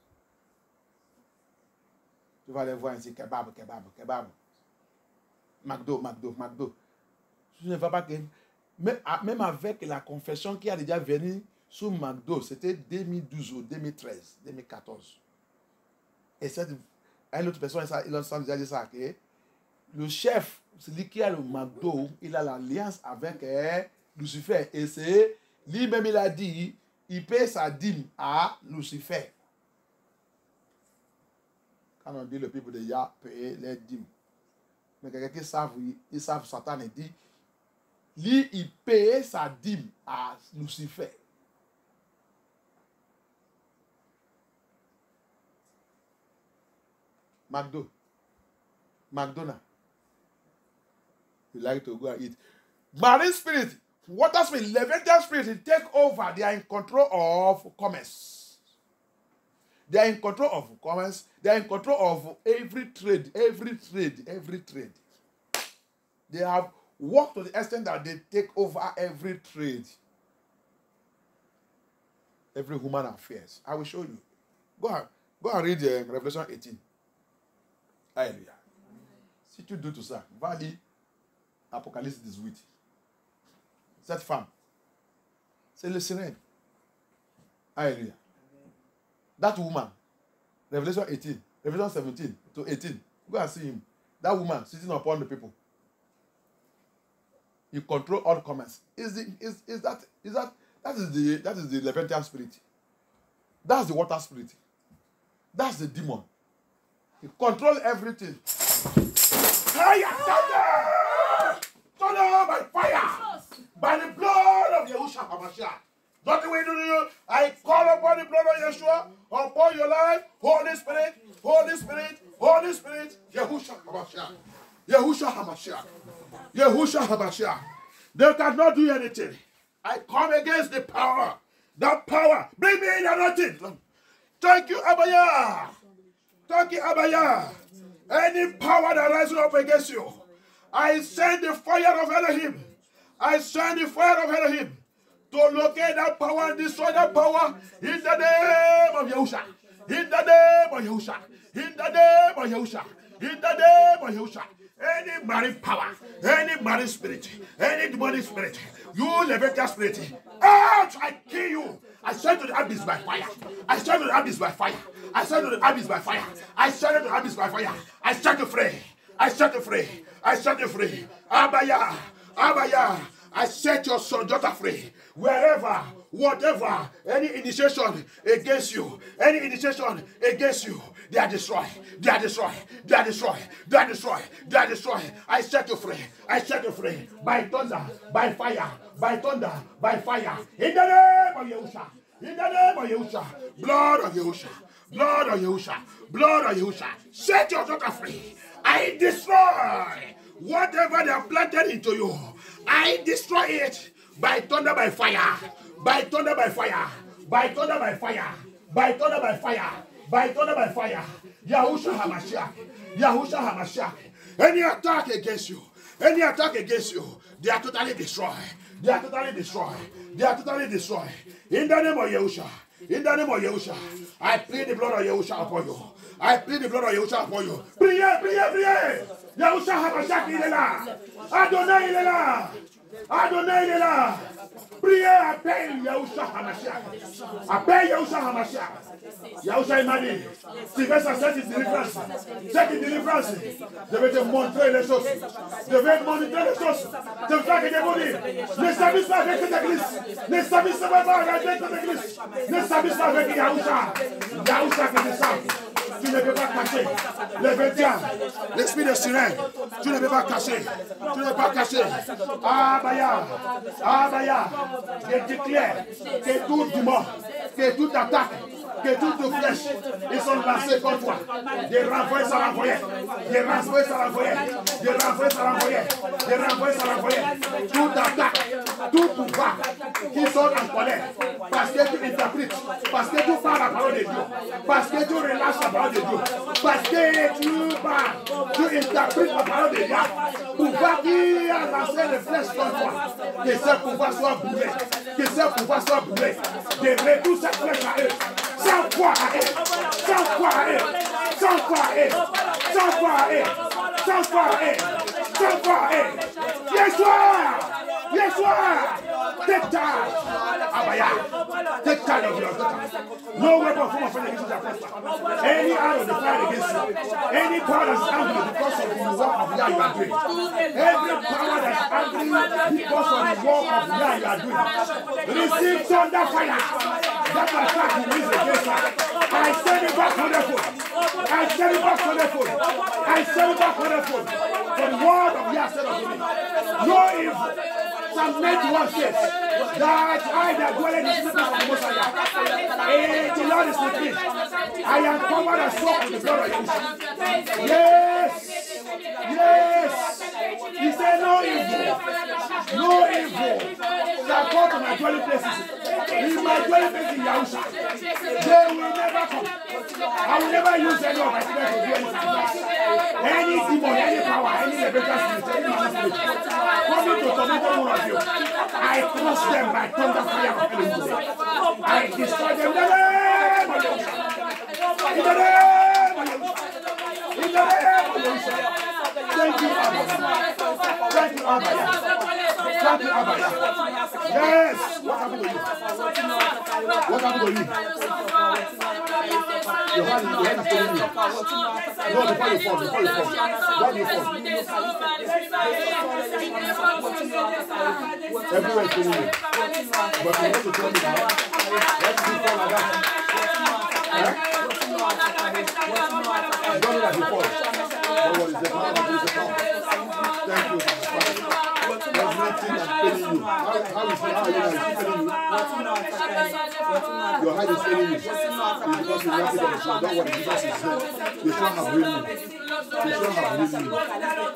[SPEAKER 1] Tu vas aller voir ici, kebab. McDo. Tu ne vas pas que... Même avec la confession qui a déjà venu sur McDo, c'était 2012 ou 2013, 2014. Et une autre personne, il a déjà dit ça, que le chef, celui qui a le McDo, il a l'alliance avec Lucifer. Et c'est lui-même, il a dit, il paie sa dîme à Lucifer. Quand on dit le peuple de Yah paye les dîmes. Mais quelqu'un qui savent, ils savent Satan et dit, lui, il paye sa dîme à Lucifer. McDonald's. You like to go and eat. Marine spirit, water spirit, Levitian spirit, take over. They are in control of commerce. They are in control of commerce. They are in control of every trade. They have worked to the extent that they take over every trade. Every human affairs. I will show you. Go and read Revelation 18. Alléluia. Si tu doutes tout ça, va lire Apocalypse 18. Cette femme, c'est le sirène. Alléluia. That woman, Revelation 18, Revelation 17 to 18. Go and see him. That woman sitting upon the people. You control all commerce. That is the Levitian spirit. That's the water spirit. That's the demon. You control everything. Fire! Turn on by fire! By the blood of Yahushua HaMashiach. Nothing we do to you. I call upon the blood of Yeshua upon your life. Holy Spirit, Holy Spirit, Holy Spirit. Yahushua HaMashiach. Yahushua HaMashiach. Yahushua HaMashiach. They cannot do anything. I come against the power. That power. Bring me in anointing. Thank you, Abaya. Thank you, Abaya. Any power that rises up against you, I send the fire of Elohim. I send the fire of Elohim to locate that power and destroy that power in the name of Yahusha. In the name of Yahusha. In the name of Yahusha. In the name of Yahusha. Any marine power, any marine spirit, any demonic spirit, you Levitian spirit, out! I kill you. I send to the abyss by fire. I send to the abyss by fire. I send to the abyss by fire. I send to the abyss by fire. I set you free. I set you free. I set you free. Abaya, Abaya. I set your son, daughter free. Wherever, whatever, any initiation against you, any initiation against you, they are destroyed. They are destroyed. They are destroyed. They are destroyed. They are destroyed. I set you free. I set you free. By thunder, by fire, by thunder, by fire. In the name of Yahusha. In the name of Yahusha. Blood of Yahusha. Blood of Yahusha. Blood of Yahusha. Set your daughter free. I destroy whatever they have planted into you. I destroy it by thunder, by fire. By thunder, by fire. By thunder, by fire. By thunder, by fire. By thunder, by fire. Yahushua HaMashiach. Yahushua HaMashiach. Any attack against you, they are totally destroyed. They are totally destroyed. They are totally destroyed. In the name of Yahusha. In the name of Yahusha. I plead the blood of Yahusha upon you. I plead the blood of Yahusha upon you. Priez, priez, priez. Yahushua HaMashiach, il est là. Adonai, il est là. Adonai, il est là. Priez, appelle Yahushua HaMashiach. Appelle Yahushua HaMashiach. Yahushua, il m'a dit, tu veux ça, c'est une délivrance. C'est une délivrance. Je vais te montrer les choses. Je vais te montrer les choses. Je vais faire que des bonnets. Ne s'amuse pas avec cette église. Ne s'amuse pas avec cette église. Ne s'amuse pas avec Yahushua. Yahushua qui descend. Tu ne peux pas cacher. Le Védian, l'esprit de sirène, tu ne peux pas cacher. Tu ne peux pas cacher. Abaya, Abaya, je déclare que tout démon, que toute attaque, que toute flèche, ils sont lancés contre toi. Des renvoyés sans renvoyer. Des renvoyés sans renvoyer. Des renvoyés sans renvoyer. Des renvoyés sans renvoyer. Toute attaque, tout pouvoir qui sont en colère parce que tu interprètes, parce que tu parles la parole de Dieu, parce que tu relâches la parole de Dieu, parce que tu interprètes la parole de Dieu, pouvoir qui a lancé les flèches sur toi, que ce pouvoir soit brûlé, que ce pouvoir soit brûlé, de réduire cette flèche à eux, sans foi à eux, sans foi à eux, sans foi à eux, sans foi à eux, sans foi à eux, sans foi à eux. Yes, take charge. Abaya, take charge of your daughter. No weapon form of against you shall prosper. Any arrow they fire against you, any power that's angry because of the work of Yah you are doing, every power that's angry because of the work of Yah you are doing, receive thunder fire. That attack you use against her, I send it back on the foot. I send it back on the foot. I send it back on the foot. For the word of Yah said unto me, no evil. Psalm 91 says that I that dwell in the secret of the Most High, the Lord is with me. I am covered and soaked with the blood of Yeshua. Yes. He said no evil shall come to my dwelling places. In my dwelling place in Yahusha, they will never come. I will never use any of my spirit to do anything. Any demon, any power, any rebellious spirit, any man spirit, coming to torment one of you, I crush them by thunder fire of Elohim. I destroy them in the name of Yahushua. In the name of Yahushua. In the name of Yahushua. Thank you, Abba. Thank you, Abba. Thank you, Abba. Yes. What happened to you? What happened to you? Your hand is telling you. No, before you fall. Why do you fall? Everywhere is telling you. But you want to tell me now. Let's do fall like that. You don't know that you fall. What was the power? Thank you. There's nothing that's telling you. How is it telling you? Your head is telling you. It's because you want to get the show. Don't worry, Jesus is here. Yeshua have healed you. Yeshua have healed you.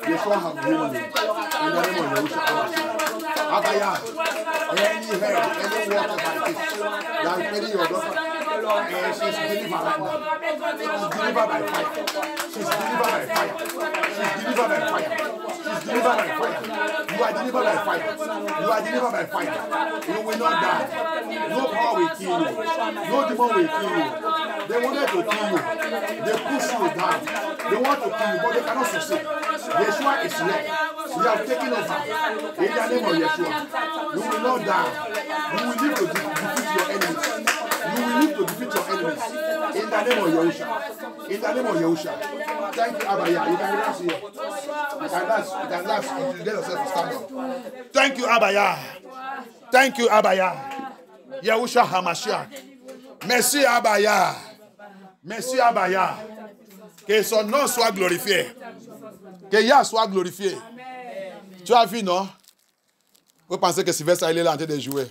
[SPEAKER 1] Yeshua have healed you. In the name of Yahushua. Abaya, any head, any water like this, you are telling your daughter, she's delivered right now. She's delivered by fire. She's delivered by fire. She's delivered by fire. She's delivered by fire. You are delivered by fire. You are delivered by fire. You will not die. No power will kill you. No demon will kill you. They wanted to kill you. They push you down. They want to kill you, but they cannot succeed. Yeshua is here. We have taken over. In the name of Yeshua. You will not die. You will live to defeat your enemies. You will live to defeat your enemies. In the name of Yahushua. In the name of Yahushua. Thank you, Abaya. You can relax here. You can relax until you get yourself to stand up. Thank you, Abaya. Thank you, Abaya. Yahushua HaMashiach. Merci, Abaya. Merci, Abaya. Que son nom soit glorifié. Que Yah soit glorifié. Tu as vu, non? Vous pensez que Sylvestre, il est là en train de jouer.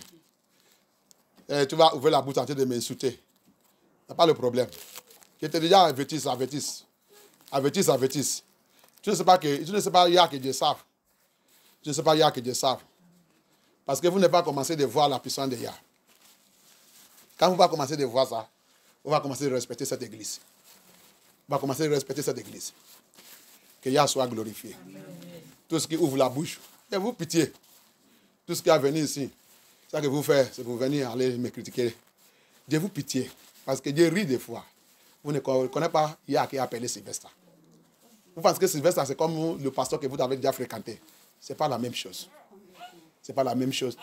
[SPEAKER 1] Et tu vas ouvrir la bouche en train de m'insulter. Ce n'est pas le problème. Je t'ai déjà avertisse. Tu ne sais pas Yah que Dieu savent. Tu ne sais pas Yah que Dieu savent. Parce que vous n'avez pas commencé de voir la puissance de Yah. Quand vous va commencer de voir ça, on va commencer de respecter cette église. On va commencer de respecter cette église. Que Yah soit glorifié. Amen. Tout ce qui ouvre la bouche, et vous pitié. Tout ce qui a venu ici, ça que vous faites, c'est pour venir aller me critiquer. Dieu vous pitié. Parce que Dieu rit des fois. Vous ne connaissez pas Yah qui a appelé Sylvestre. Vous pensez que Sylvestre, c'est comme le pasteur que vous avez déjà fréquenté. Ce n'est pas la même chose. Ce n'est pas la même chose.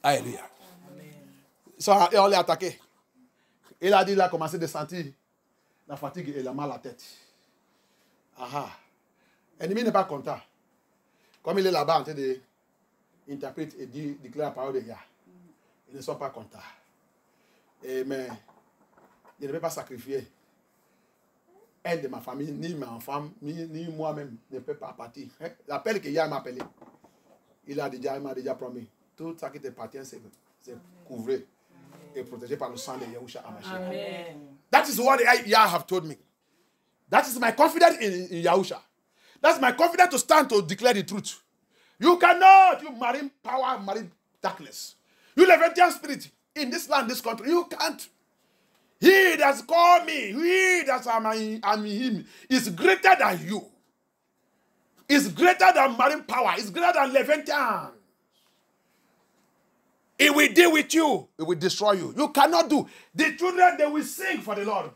[SPEAKER 1] Alléluia. Et on l'a attaqué. Il a dit, il a commencé de sentir la fatigue et la mal à la tête. L'ennemi n'est pas content. Comme il est là-bas en train d'interpréter et déclarer la parole de Yah. Ils ne sont pas contents. Mais je ne vais pas sacrifier un de ma famille, ni ma femme, ni moi-même ne peut pas partir. L'appel que Yah m'a appelé, il m'a déjà promis. Tout ça qui t'appartient, c'est couvert et protégé par le sang de Yahushua HaMashiach. That is what Yah have told me. That is my confidence in Yahushua. That's my confidence to stand to declare the truth. You cannot, you marine power, marine darkness. You Levitian spirit, in this land, this country. You can't. He that's called me, he that I'm him, is greater than you. Is greater than marine power. Is greater than Leviathan. It will deal with you. It will destroy you. You cannot do. The children, they will sing for the Lord.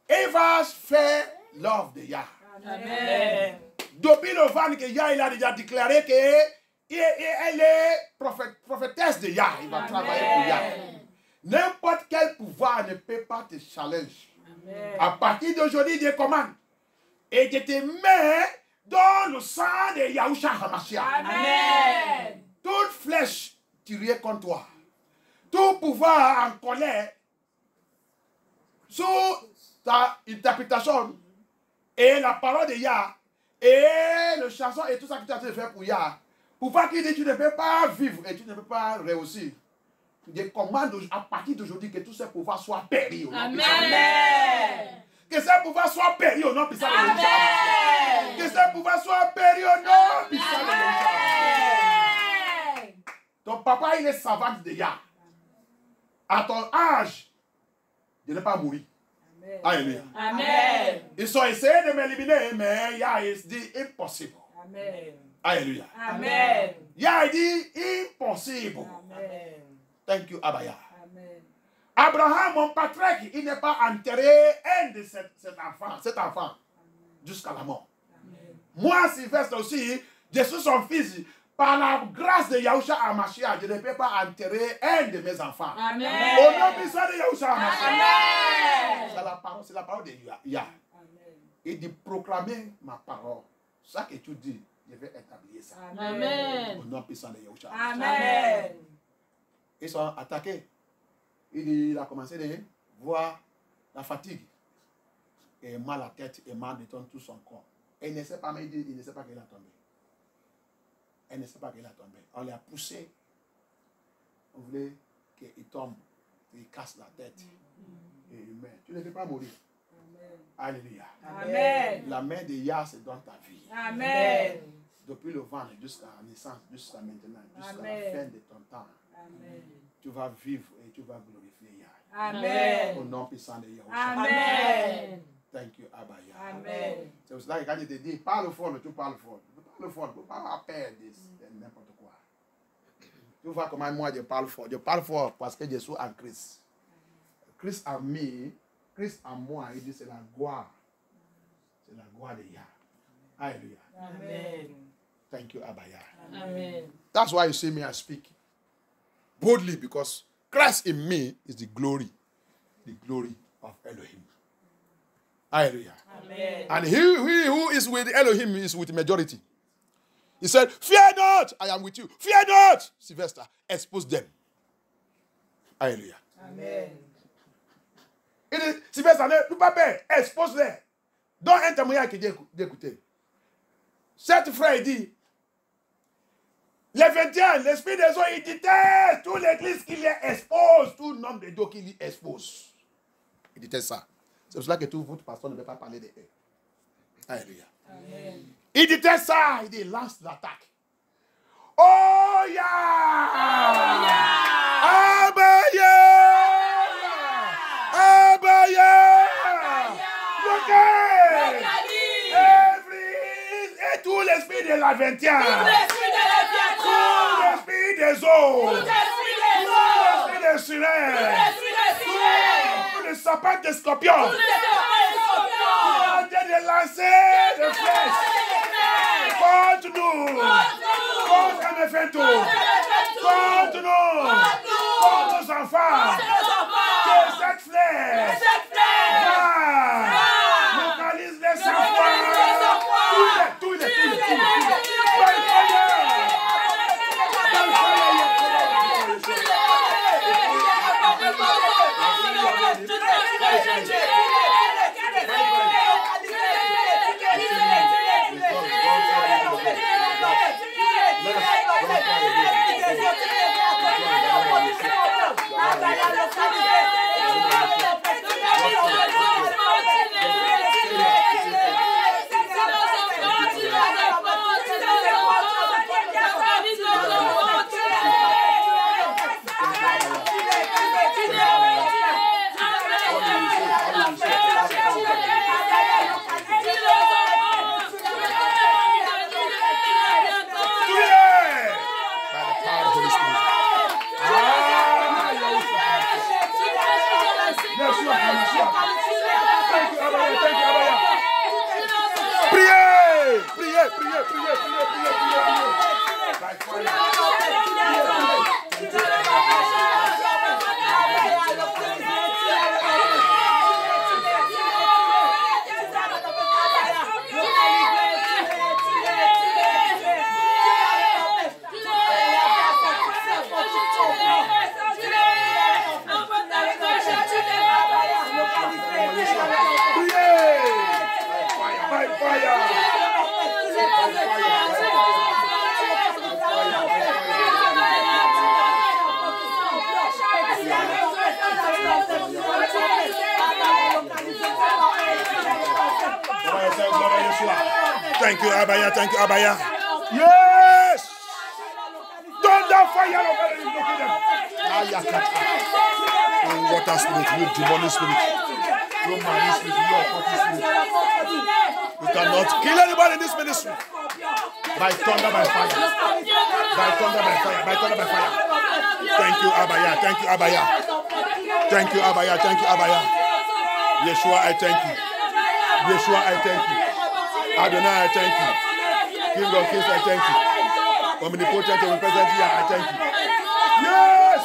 [SPEAKER 1] Eva's fair love the Yah.
[SPEAKER 2] Amen.
[SPEAKER 1] Depuis le vent que Yah, il a déjà déclaré qu'elle est prophétesse de Yah. Il va travailler pour Yah. N'importe quel pouvoir ne peut pas te challenger. À partir d'aujourd'hui, Dieu commande. Et je te mets dans le sang de Yahushua HaMashiach.
[SPEAKER 2] Amen.
[SPEAKER 1] Toute flèche tirée contre toi, tout pouvoir en colère, sous ta interprétation et la parole de Yah, et le chanson et tout ça que tu as fait pour Yah, pour pas qu'il dise tu ne peux pas vivre et tu ne peux pas réussir. Je commande à partir d'aujourd'hui que tous ces pouvoirs soient péris au nom de
[SPEAKER 2] Amen.
[SPEAKER 1] Que ces pouvoirs soient péris au nom de Yahushua. Que ces pouvoirs soient péris au nom de Yahushua. Ton papa, il est savant de Yah. À ton âge, de ne pas mourir. Alléluia.
[SPEAKER 2] Amen.
[SPEAKER 1] Ils ont essayé de m'éliminer, mais Yah dit impossible.
[SPEAKER 3] Amen.
[SPEAKER 1] Alléluia.
[SPEAKER 2] Amen.
[SPEAKER 1] Yah dit impossible.
[SPEAKER 3] Amen.
[SPEAKER 1] Thank you, Abaya.
[SPEAKER 3] Amen.
[SPEAKER 1] Abraham, mon patriarche, il n'est pas enterré un de cet enfant jusqu'à la mort. Moi, Sylvestre aussi, je suis son fils. Par la grâce de Yahushua HaMashiach, je ne peux pas enterrer un de mes enfants.
[SPEAKER 2] Amen.
[SPEAKER 1] Au nom puissant de Yahushua HaMashiach.
[SPEAKER 2] Amen.
[SPEAKER 1] C'est la parole de Yah. Et de proclamer ma parole. Ça que tu dis, je vais établir ça.
[SPEAKER 2] Amen.
[SPEAKER 1] Au nom puissant de Yahushua HaMashiach.
[SPEAKER 2] Amen.
[SPEAKER 1] Ils sont attaqués. Il a commencé à voir la fatigue. Et mal à la tête et mal de tout son corps. Et il ne sait pas, mais il ne sait pas qu'il a tombé. Elle ne sait pas qu'il a tombé. On l'a poussé. On voulait qu'il tombe. Il casse la tête. Et il meurt. Tu ne peux pas mourir. Alléluia.
[SPEAKER 2] Amen.
[SPEAKER 1] La main de Yah, c'est dans ta vie.
[SPEAKER 2] Amen.
[SPEAKER 1] Depuis le ventre jusqu'à la naissance, jusqu'à maintenant, jusqu'à la
[SPEAKER 2] Amen.
[SPEAKER 1] fin de ton temps. Tu vas vivre et tu vas glorifier Yah.
[SPEAKER 2] Amen.
[SPEAKER 1] Au nom puissant de Yahushua.
[SPEAKER 2] Amen.
[SPEAKER 1] Thank you, Abba Yah.
[SPEAKER 2] Amen.
[SPEAKER 1] C'est pour cela que quand je te dis, parle fort, tu parles fort. Tu parles fort, tu ne peux pas avoir peur de n'importe quoi. Tu vois comment moi je parle fort. Je parle fort parce que je suis en Christ. Christ en moi, Christ en moi, il dit c'est la gloire. C'est la gloire de Yah. Alléluia.
[SPEAKER 2] Amen.
[SPEAKER 1] Thank you, Abba Yah.
[SPEAKER 2] Amen.
[SPEAKER 1] That's why you see me I speak boldly, because Christ in me is the glory of Elohim. Hallelujah.
[SPEAKER 2] Amen.
[SPEAKER 1] And he who is with Elohim is with majority. He said, fear not, I am with you. Fear not, Sylvester, expose them. Hallelujah.
[SPEAKER 3] Amen.
[SPEAKER 1] Il dit, Sylvester, ne pas peur, expose-les. Donne un témoignage qui dit d'écouter. Cet frère, il dit, les 21, l'esprit des eaux, il déteste toute l'église qui les expose, tout le nombre de Dieu qui les expose. Il déteste ça. C'est pour cela que tout votre pasteur ne veut pas parler de eux. Alléluia.
[SPEAKER 3] Amen.
[SPEAKER 1] Il déteste ça. Il dit, lance l'attaque. Oh yeah! Abaya! Abaya! Et tout l'esprit de la 21. Tout l'esprit des eaux. Tout l'esprit des sirènes. Tout le sapin des scorpions. De lancer des flèches contre nous, contre mes fantômes, contre nous, contre nos enfants. Que cette flèche localise les enfants. Tous les. Yeshua. Thank you, Abaya. Thank you, Abaya. Yes. Thunder fire over them. Look at them. Ayakata. You water spirit, you demonic spirit, you marine spirit, you occultic spirit. You cannot kill anybody in this ministry. By thunder, by fire. By thunder, by fire. By thunder, by fire. Thank you, Abaya. Thank you, Abaya. Thank you, Abaya. Thank you, Abaya. Yeshua, I thank you. Yeshua, I thank you. Adonai, I thank you. King of Kings, I thank you. Omnipotent, omnipresent here, I thank you. Yes!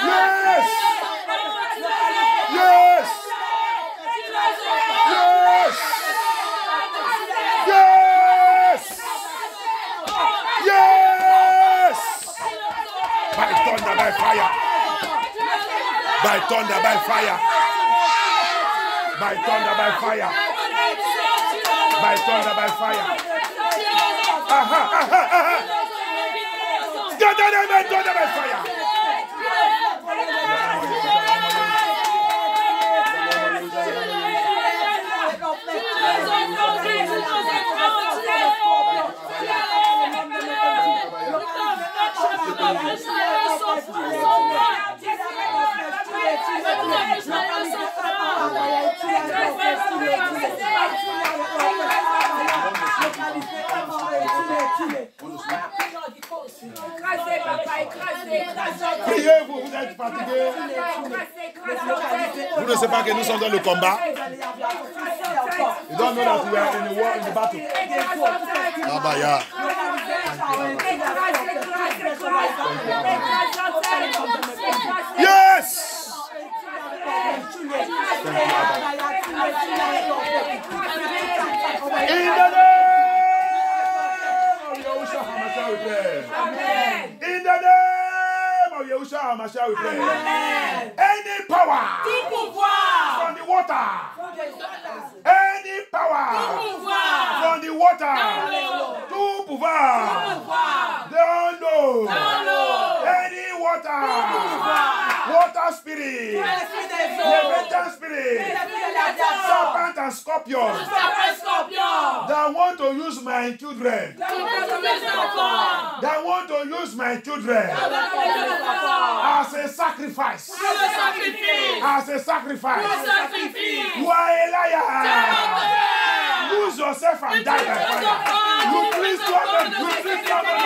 [SPEAKER 1] Yes! Yes! Yes! Yes! Yes! By thunder, by fire. By thunder, by fire. By thunder, by fire. By thunder, by fire. Aha, aha, aha. Scatter them by thunder, by fire. Priez, vous êtes fatigués. Vous ne savez pas que nous sommes dans le combat. You don't know that we are in the war, in the battle. Abaya. Yes! In the name of Yahushua HaMashiach we pray. Any power from the water, any power from the water, tout pouvoir, don't know, any water spirit, Leviathan spirit, serpent and scorpion, that want to use my children, that want to use my children as a sacrifice, as a sacrifice. You are a liar. Lose yourself and die by fire. You please come and you please come and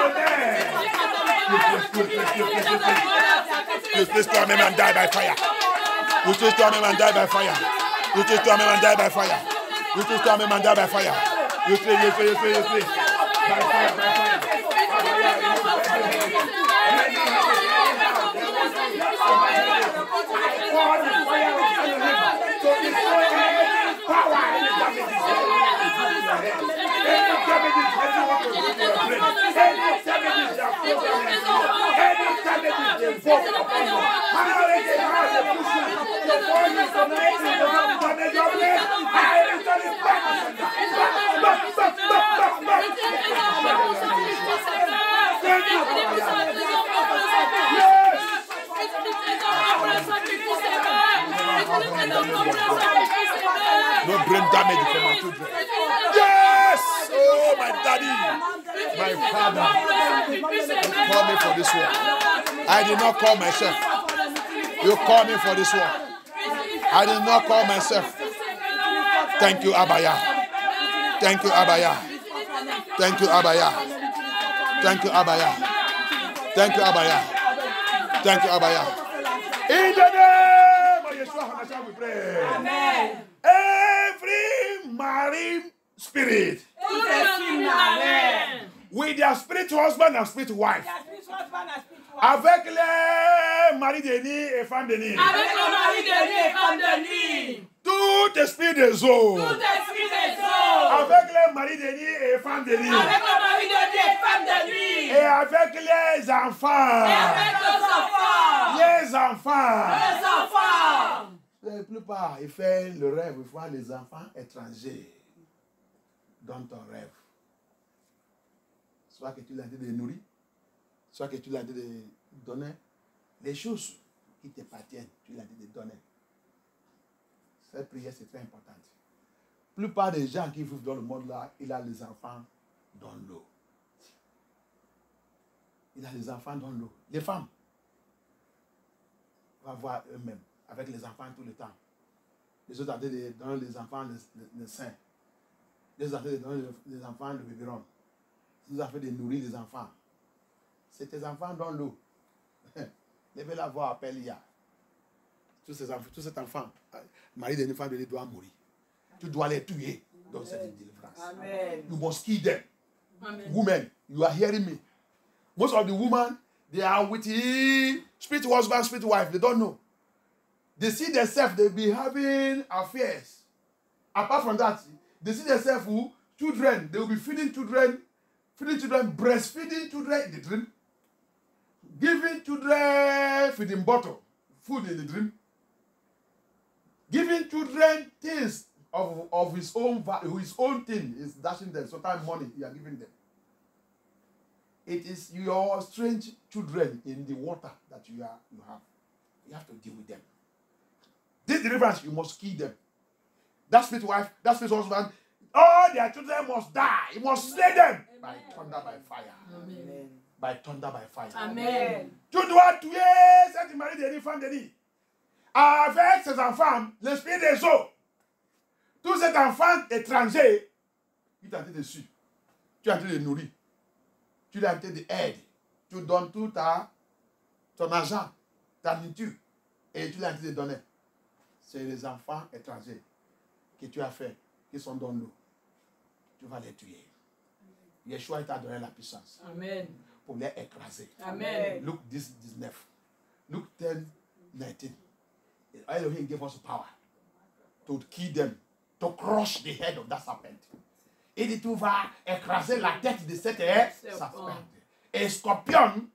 [SPEAKER 1] you please come and die by fire. You please come and die by fire. You please come and die by fire. You please come and die by fire. You please by fire, by fire. No brain damage for my children. Yes! Oh, my daddy, my father, you called me for this work. I did not call myself. You called me for this work. I did not call myself. Thank you, Abaya. Thank you, Abaya. Thank you, Abaya. Thank you, Abaya. Thank you, Abaya. Thank you, Abaya. In the name of Yeshua HaMashiach we pray.
[SPEAKER 3] Amen.
[SPEAKER 1] Every marine spirit with their spiritual husband and spiritual wife, avec les maris de nid et femmes de nid, tout esprit des eaux, avec les maris de nid et femmes de nid, et avec les enfants, les enfants. La plupart, ils font le rêve, ils voient les enfants étrangers dans ton rêve. Soit que tu l'as dit de nourrir, soit que tu l'as dit de donner les choses qui t'appartiennent, tu l'as dit de donner. Cette prière, c'est très importante. plupart des gens qui vivent dans le monde là, il a les enfants dans l'eau. Il a les enfants dans l'eau. Les femmes, on va voir eux-mêmes, avec les enfants tout le temps. Les autres ont de donner les enfants le sein. Les autres ont de donner les enfants le biberon. Ils ont fait de nourrir les enfants. C'est tes enfants dans l'eau. Levez la voix, appelle Lia. Tous cet enfant, mari d'une femme, il doit mourir. Tu dois les tuer dans cette délivrance.
[SPEAKER 3] Amen.
[SPEAKER 1] You must kill them.
[SPEAKER 2] Amen.
[SPEAKER 1] Women, you are hearing me. Most of the women, they are with the spirit husband, spirit wife. They don't know. They see themselves, they be having affairs. Apart from that, they see themselves who children, they will be feeding children, breastfeeding children in the dream, giving children feeding bottle, food in the dream, giving children things of his own thing is dashing them. Sometimes money you are giving them. It is your strange children in the water that you have. You have to deal with them. This deliverance, you must kill them. That spirit wife, that spirit husband, all their children must die. You must slay them by thunder, by fire.
[SPEAKER 2] Amen.
[SPEAKER 1] By thunder, by fire.
[SPEAKER 2] Amen.
[SPEAKER 1] Tu dois tuer cette mari de femme de lit. Avec ses enfants, l'esprit des eaux. Tout cet enfant étranger, il t'a été dessus. Tu as été de nourrir. Tu l'as été d'aide. Tu donnes tout ton argent, ta nourriture. Et tu l'as été de donner. C'est les enfants étrangers que tu as fait, qui sont dans l'eau. Tu vas les tuer. Yeshua t'a donné la puissance.
[SPEAKER 2] Amen.
[SPEAKER 1] Pour les écraser.
[SPEAKER 2] Amen.
[SPEAKER 1] Luke 10, 19. Luke 10, 19. Elohim gave us power to kill them, to crush the head of that serpent. Et dit, tu vas écraser la tête de cette serpent. Et scorpion,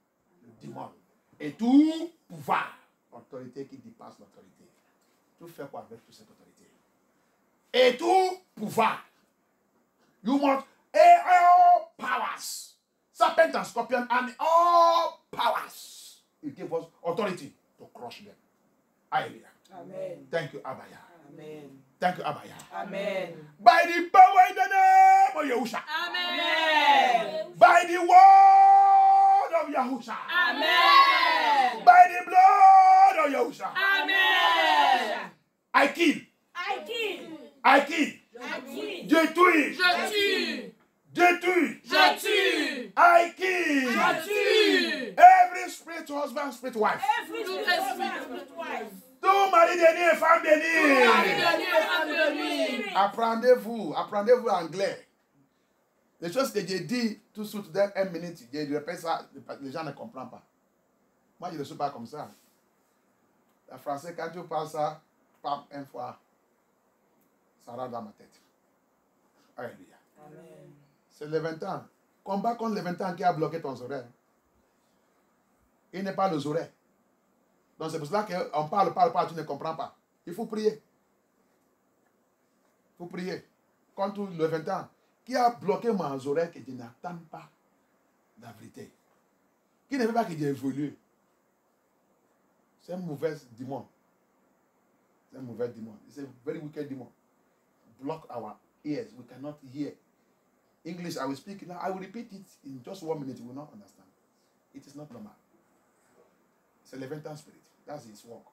[SPEAKER 1] le démon. Et tout pouvoir, autorité qui dépasse l'autorité. Tu fais quoi avec toute cette autorité? Et tout pouvoir. You must, all powers. Serpent and scorpion and all powers. He gave us authority to crush them. Hallelujah.
[SPEAKER 3] Amen.
[SPEAKER 1] Thank you, Abaya.
[SPEAKER 3] Amen.
[SPEAKER 1] Thank you, Abaya.
[SPEAKER 3] Amen.
[SPEAKER 1] By the power in the name of Yahusha.
[SPEAKER 2] Amen.
[SPEAKER 1] By the word of Yahusha.
[SPEAKER 2] Amen.
[SPEAKER 1] By the blood of Yahusha.
[SPEAKER 2] Amen.
[SPEAKER 1] I kill.
[SPEAKER 5] I kill.
[SPEAKER 1] I kill.
[SPEAKER 5] I kill.
[SPEAKER 1] Détruis.
[SPEAKER 2] Je tue.
[SPEAKER 1] Détruis.
[SPEAKER 2] Je tue.
[SPEAKER 1] I kill.
[SPEAKER 2] Je tue.
[SPEAKER 1] Every spirit husband, spirit wife.
[SPEAKER 5] Every
[SPEAKER 2] Tout
[SPEAKER 5] spirit
[SPEAKER 2] esprit.
[SPEAKER 5] wife.
[SPEAKER 1] Tout mari béni et femme bénie.
[SPEAKER 2] Amen.
[SPEAKER 1] Apprendez-vous anglais. Les choses que j'ai dit tout de suite dans 1 minute, je répète ça, les gens ne comprennent pas. Moi, je ne suis pas comme ça. Le français, quand tu parles ça, pas une fois, ça rentre dans ma tête. Alléluia.
[SPEAKER 3] Amen.
[SPEAKER 1] C'est les 20 ans. Combat contre les 20 ans qui a bloqué ton oreille. Il n'est pas les oreilles. Donc c'est pour cela qu'on parle, tu ne comprends pas. Il faut prier. Il faut prier. Contre le 20 ans, qui a bloqué mes oreilles que je n'attends pas la vérité. Qui ne veut pas que j'ai évolué. C'est un mauvais démon. C'est un mauvais démon. It's a very wicked demon. Block our ears. We cannot hear. English, I will speak now. I will repeat it in just 1 minute. You will not understand. It is not normal. It's a Leviathan spirit. That's his work.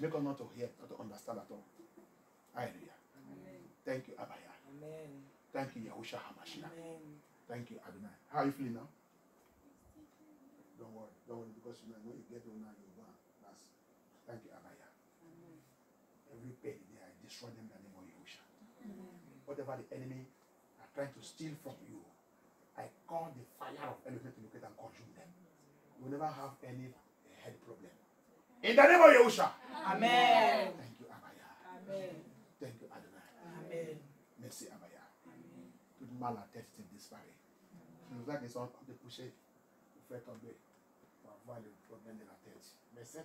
[SPEAKER 1] Make us not to hear, not to understand at all. Hallelujah.
[SPEAKER 3] Amen.
[SPEAKER 1] Thank you, Abaya.
[SPEAKER 3] Amen.
[SPEAKER 1] Thank you, Yahushua HaMashiach.
[SPEAKER 3] Amen.
[SPEAKER 1] Thank you, Adonai. How are you feeling now? Don't worry, because you know, when you get home now, you'll go and that's. Thank you, Abaya. Every pain there, I destroy them in the name of Yahushua. Whatever the enemy are trying to steal from you, I call the fire of Elohim to locate and consume them. You will never have any head problem. In the name of Yahushua.
[SPEAKER 3] Amen.
[SPEAKER 1] Thank you, Abaya.
[SPEAKER 3] Amen.
[SPEAKER 1] Thank you, Adonai.
[SPEAKER 3] Amen.
[SPEAKER 1] Merci, Abaya. Toute mal à tête te disparaît. C'est pour ça qu'ils sont en train de coucher pour faire tomber, pour avoir le problème de la tête. Mais ce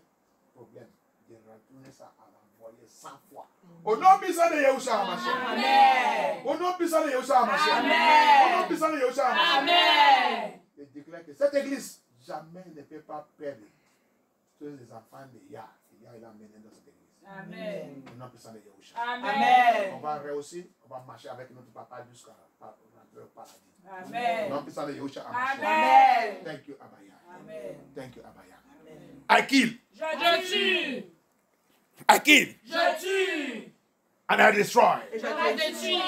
[SPEAKER 1] problème, de retourner ça à l'envoyer 100 fois. Au nom puissant de Yahushua HaMashiach.
[SPEAKER 3] Amen.
[SPEAKER 1] Au nom puissant de Yahushua HaMashiach.
[SPEAKER 3] Amen.
[SPEAKER 1] Au nom puissant de Yahushua HaMashiach.
[SPEAKER 3] Amen.
[SPEAKER 1] Je déclare que cette église jamais ne peut pas perdre tous les enfants de Yah. Yah il a mené dans cette église.
[SPEAKER 2] Amen.
[SPEAKER 1] Au nom puissant de Yahushua.
[SPEAKER 2] Amen.
[SPEAKER 1] On va rehausser, on va marcher avec notre papa jusqu'à le paradis. Au
[SPEAKER 2] Amen.
[SPEAKER 1] nom puissant de Yahushua.
[SPEAKER 2] Amen.
[SPEAKER 1] Thank you, Abaya.
[SPEAKER 2] Amen.
[SPEAKER 1] Thank you, Abaya. I kill.
[SPEAKER 2] Je tue.
[SPEAKER 1] I kill.
[SPEAKER 2] Je tue.
[SPEAKER 1] And I destroy.
[SPEAKER 3] Et je
[SPEAKER 2] Je
[SPEAKER 3] détruis
[SPEAKER 2] détruis.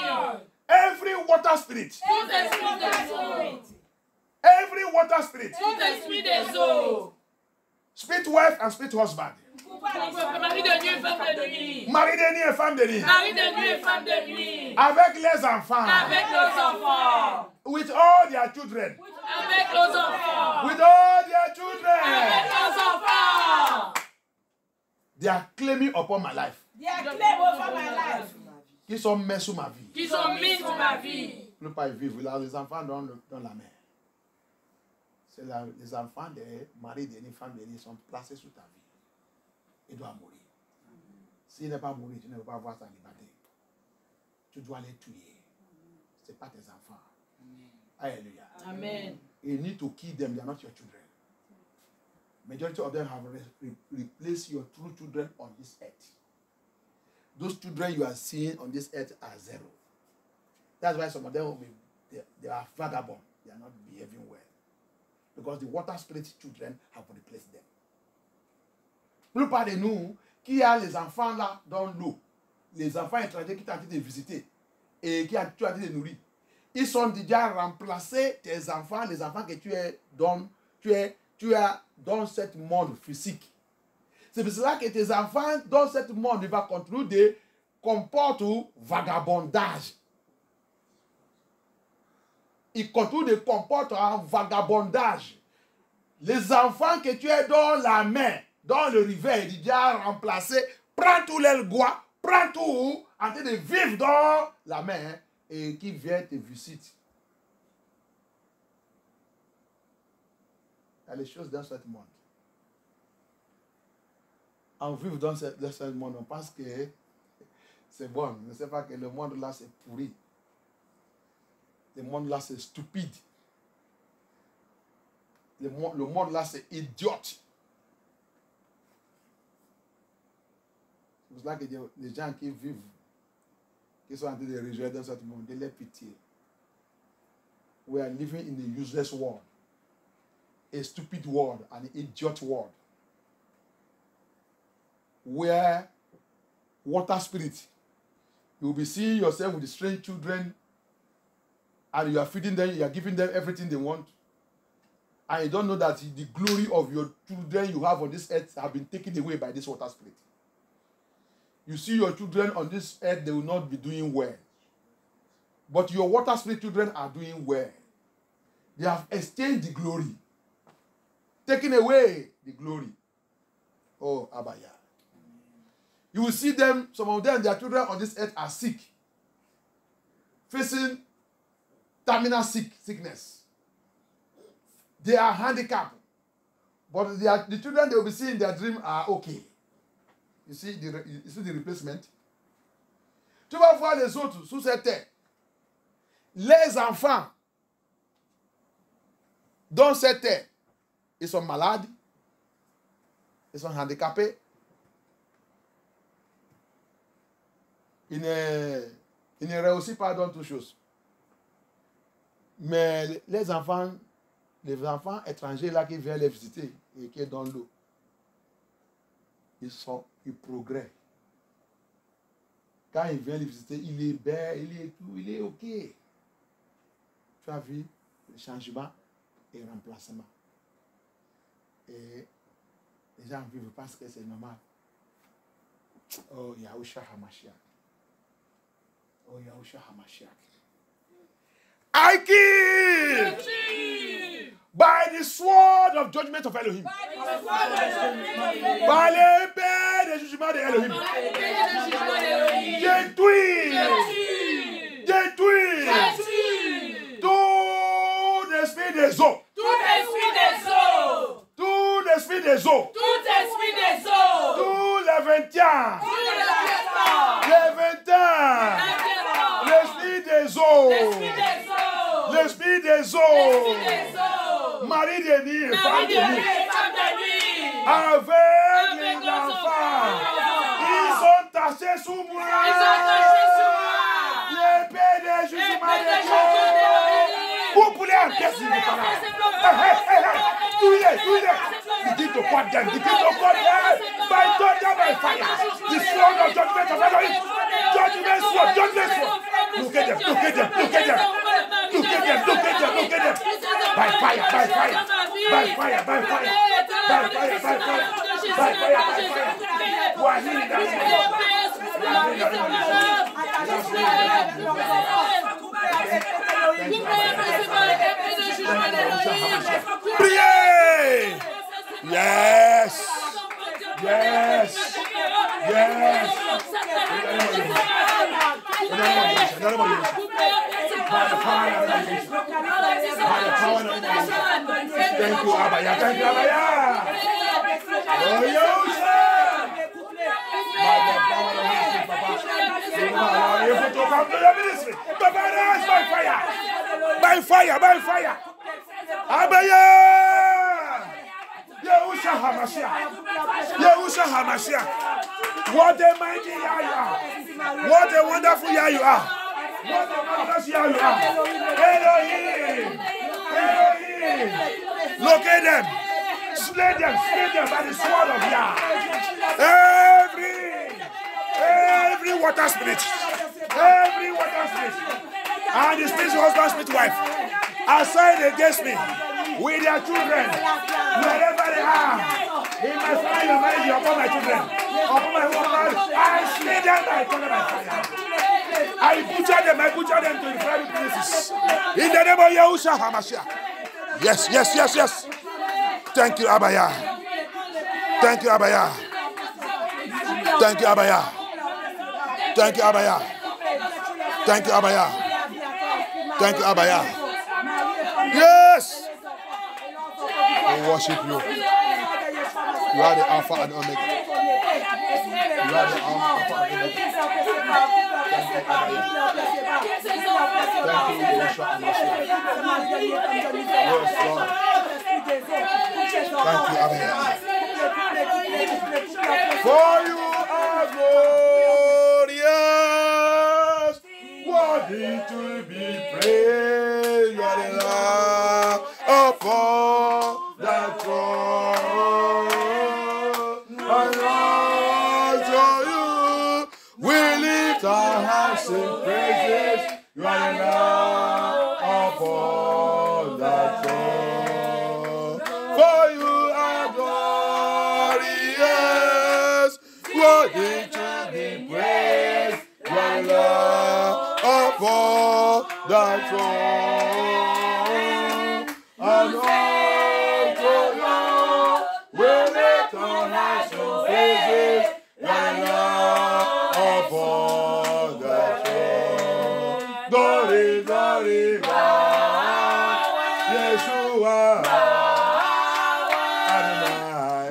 [SPEAKER 1] Every water spirit.
[SPEAKER 2] Tout esprit des eaux.
[SPEAKER 1] Every water spirit.
[SPEAKER 2] Tout esprit des eaux.
[SPEAKER 1] Spirit wife and spirit husband.
[SPEAKER 2] Mari de nuit, femme de nuit.
[SPEAKER 1] Mari de nuit et femme de nuit.
[SPEAKER 2] Mari de nuit et femme de nuit.
[SPEAKER 1] Avec les enfants.
[SPEAKER 2] Avec nos enfants.
[SPEAKER 1] With all their children.
[SPEAKER 2] Avec nos enfants.
[SPEAKER 1] With all their children.
[SPEAKER 2] Avec nos enfants.
[SPEAKER 1] They are claiming upon my life.
[SPEAKER 5] They are claim over my life.
[SPEAKER 1] Qui sont mis sous ma vie.
[SPEAKER 2] Qui sont mis sur ma vie.
[SPEAKER 1] Ne pas y vivre. Là, les enfants dans la mer. C'est là, les enfants des maris des femmes des sont placés sous ta vie. Ils doivent mourir. S'il n'est pas mourir, tu ne peux pas avoir ta liberté. Tu dois les tuer. Ce n'est pas tes enfants. Alléluia.
[SPEAKER 2] Amen.
[SPEAKER 1] You need to kill them. They are not your children. Majority of them have replaced your true children on this earth. Those children you are seeing on this earth are zero. That's why some of them will be, they are vagabond. They are not behaving well. Because the water spirit children have replaced them. La plupart de nous, qui a les enfants là dans l'eau, les enfants étrangers qui t'ont été visités et qui tu as été nourris, ils sont déjà remplacés tes enfants, les enfants que tu es dans ce monde physique. C'est pour cela que tes enfants dans ce monde, ils vont continuer de comporter vagabondage. Ils continuent de comporter un vagabondage. Les enfants que tu es dans la mer, dans le rivière, ils déjà remplacés, prends tous les goûts, prends tout, en train de vivre dans la mer et qui vient te visiter. Il y a les choses dans ce monde. En vivre dans ce monde, on pense que c'est bon. On ne sait pas que le monde là c'est pourri. Le monde là c'est stupide. Le monde là c'est idiote. C'est pour cela que les gens qui vivent, qui sont en train de réjouir dans ce monde, de les pitié. We are living in a useless world, a stupid world, an idiot world, where water spirit, you will be seeing yourself with the strange children, and you are feeding them, you are giving them everything they want, and you don't know that the glory of your children you have on this earth have been taken away by this water spirit. You see your children on this earth, they will not be doing well. But your water spirit children are doing well. They have exchanged the glory. Taken away the glory. Oh, Abaya. You will see them, some of them, their children on this earth are sick. Facing terminal sickness. They are handicapped. But the children they will be seeing in their dream are okay. You see the replacement? Tu vas voir les autres sous cette terre. Les enfants dans cette terre, ils sont malades, ils sont handicapés, ils ne réussissent pas dans toutes choses. Mais les enfants étrangers là qui viennent les visiter et qui sont dans l'eau, ils progressent. Quand il vient les visiter, il est belle, il est ok. Tu as vu le changement et le remplacement. Et les gens vivent parce que c'est normal. Oh, Yahushua HaMashiach. Oh, Yahushua HaMashiach. I kill by the sword of judgment of Elohim. Par l'épée des jugements de Elohim. Détruis tout l'esprit des eaux. Tout l'esprit des eaux. Tous les 20 ans. Les 20 ans. L'esprit des eaux. L'esprit des eaux. Marie de nuit, femme de nuit. Avec les enfants. Ils attaché sous moi.
[SPEAKER 2] Ils sont attachés sur moi.
[SPEAKER 1] L'épée des jugements de Dieu. Vous pouvez en pièce de begin to cut them. Begin to cut them. By thunder, by fire. The sword of judgment of Elohim. Judgment sword. Judgment sword. Look at them. Look at them. Look at them. Look at them. Look at them. Look at them. By fire. By fire. By fire. By fire. By fire. By fire. By fire. By fire. You are healing that priez. Yes. Yes. Yes. Thank you, Abaya. Thank you, Abaya. Oh, yes. By fire. By fire. By fire. Abaya. Yehusha HaMashiach. Yehusha HaMashiach. What a mighty Yah you are. What a wonderful Yah you are. What a marvelous Yah you are. Elohim. Elohim. Locate them. Slay them by the sword of Yah. Every water spirit. Every water spirit. And the spirit husband, spirit wife. Assigned against me. With their children, wherever they are, in my family, my marriage, upon my children, upon my woman, I slay them by thunder by fire. I butcher them to the private places. In the name of Yahusha HaMashiach. Yes, yes, yes, yes. Thank you, Abaya. Thank you, Abaya. Thank you, Abaya. Thank you, Abaya. Thank you, Abaya. Thank you, Abaya. Yes. We worship you. You are the Alpha and Omega. You are the Alpha and Omega. Thank you, Yeshua HaMashiach. Yes, Lord. Thank you, Amen. For you are glorious, worthy to be praised. You are the Lamb upon the throne. And unto you we lift our hands in praises. You are the Lamb upon the throne. For you are glorious, worthy to be praised. You are the Lamb upon the throne. And unto you we lift our hands in praises. You are the Lamb upon the throne. Glory, glory, glory, Yeshua. Adonai,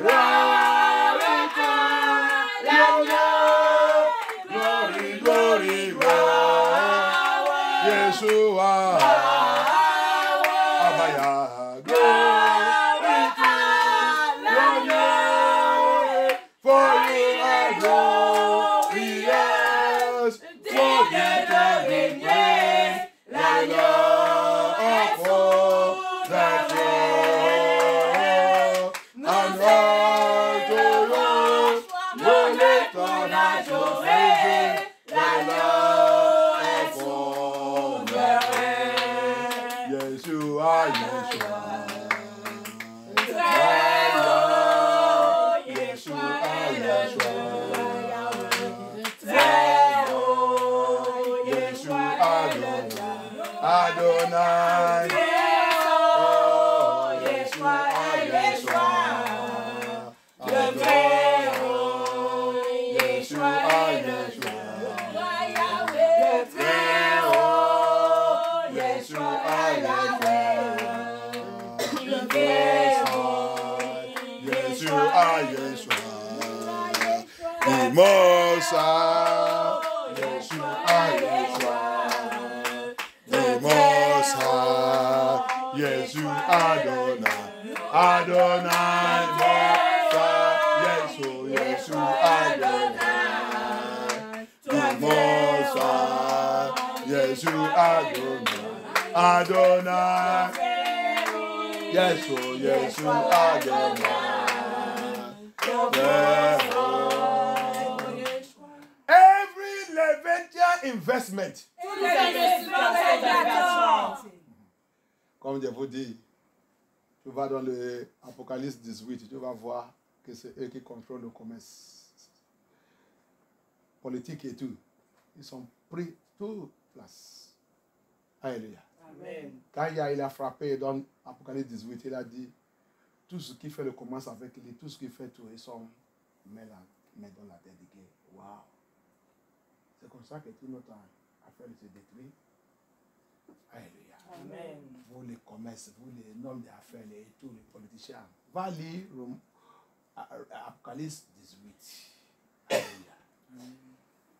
[SPEAKER 1] glory, glory, glory, Yeshua. Abaya, glory, for you are glorious, worthy to be praised. The Lord upon the throne. And unto you we lift our hands to praise the Lord upon the throne. Yeshua, Yeshua. Yeshua, Yeshua. Yeshua, Adonai. Oh, Yeshua, Yeshua. Yeshua, Yeshua. The Most High, Yeshua, Yeshua. The Most High, Yeshua, Adonai, Adonai, Most High, Yeshua, Adonai. Jésus, Adonai, Adonai. Yeshua, Yeshua, Adonai. Every Levitian investment. Comme je vous dis, tu vas dans l'Apocalypse 18, tu vas voir que c'est eux qui contrôlent le commerce politique et tout. Ils sont pris toute place. Alléluia.
[SPEAKER 3] Amen.
[SPEAKER 1] Quand il a frappé dans Apocalypse 18, il a dit tout ce qui fait le commerce avec lui, tout ce qui fait tout, ils sont mis dans la tête de guerre. Waouh! C'est comme ça que tout notre affaire se détruit. Alléluia.
[SPEAKER 3] Amen.
[SPEAKER 1] Vous les commerces, vous les hommes d'affaires, tous les politiciens, va lire Apocalypse 18. Alléluia.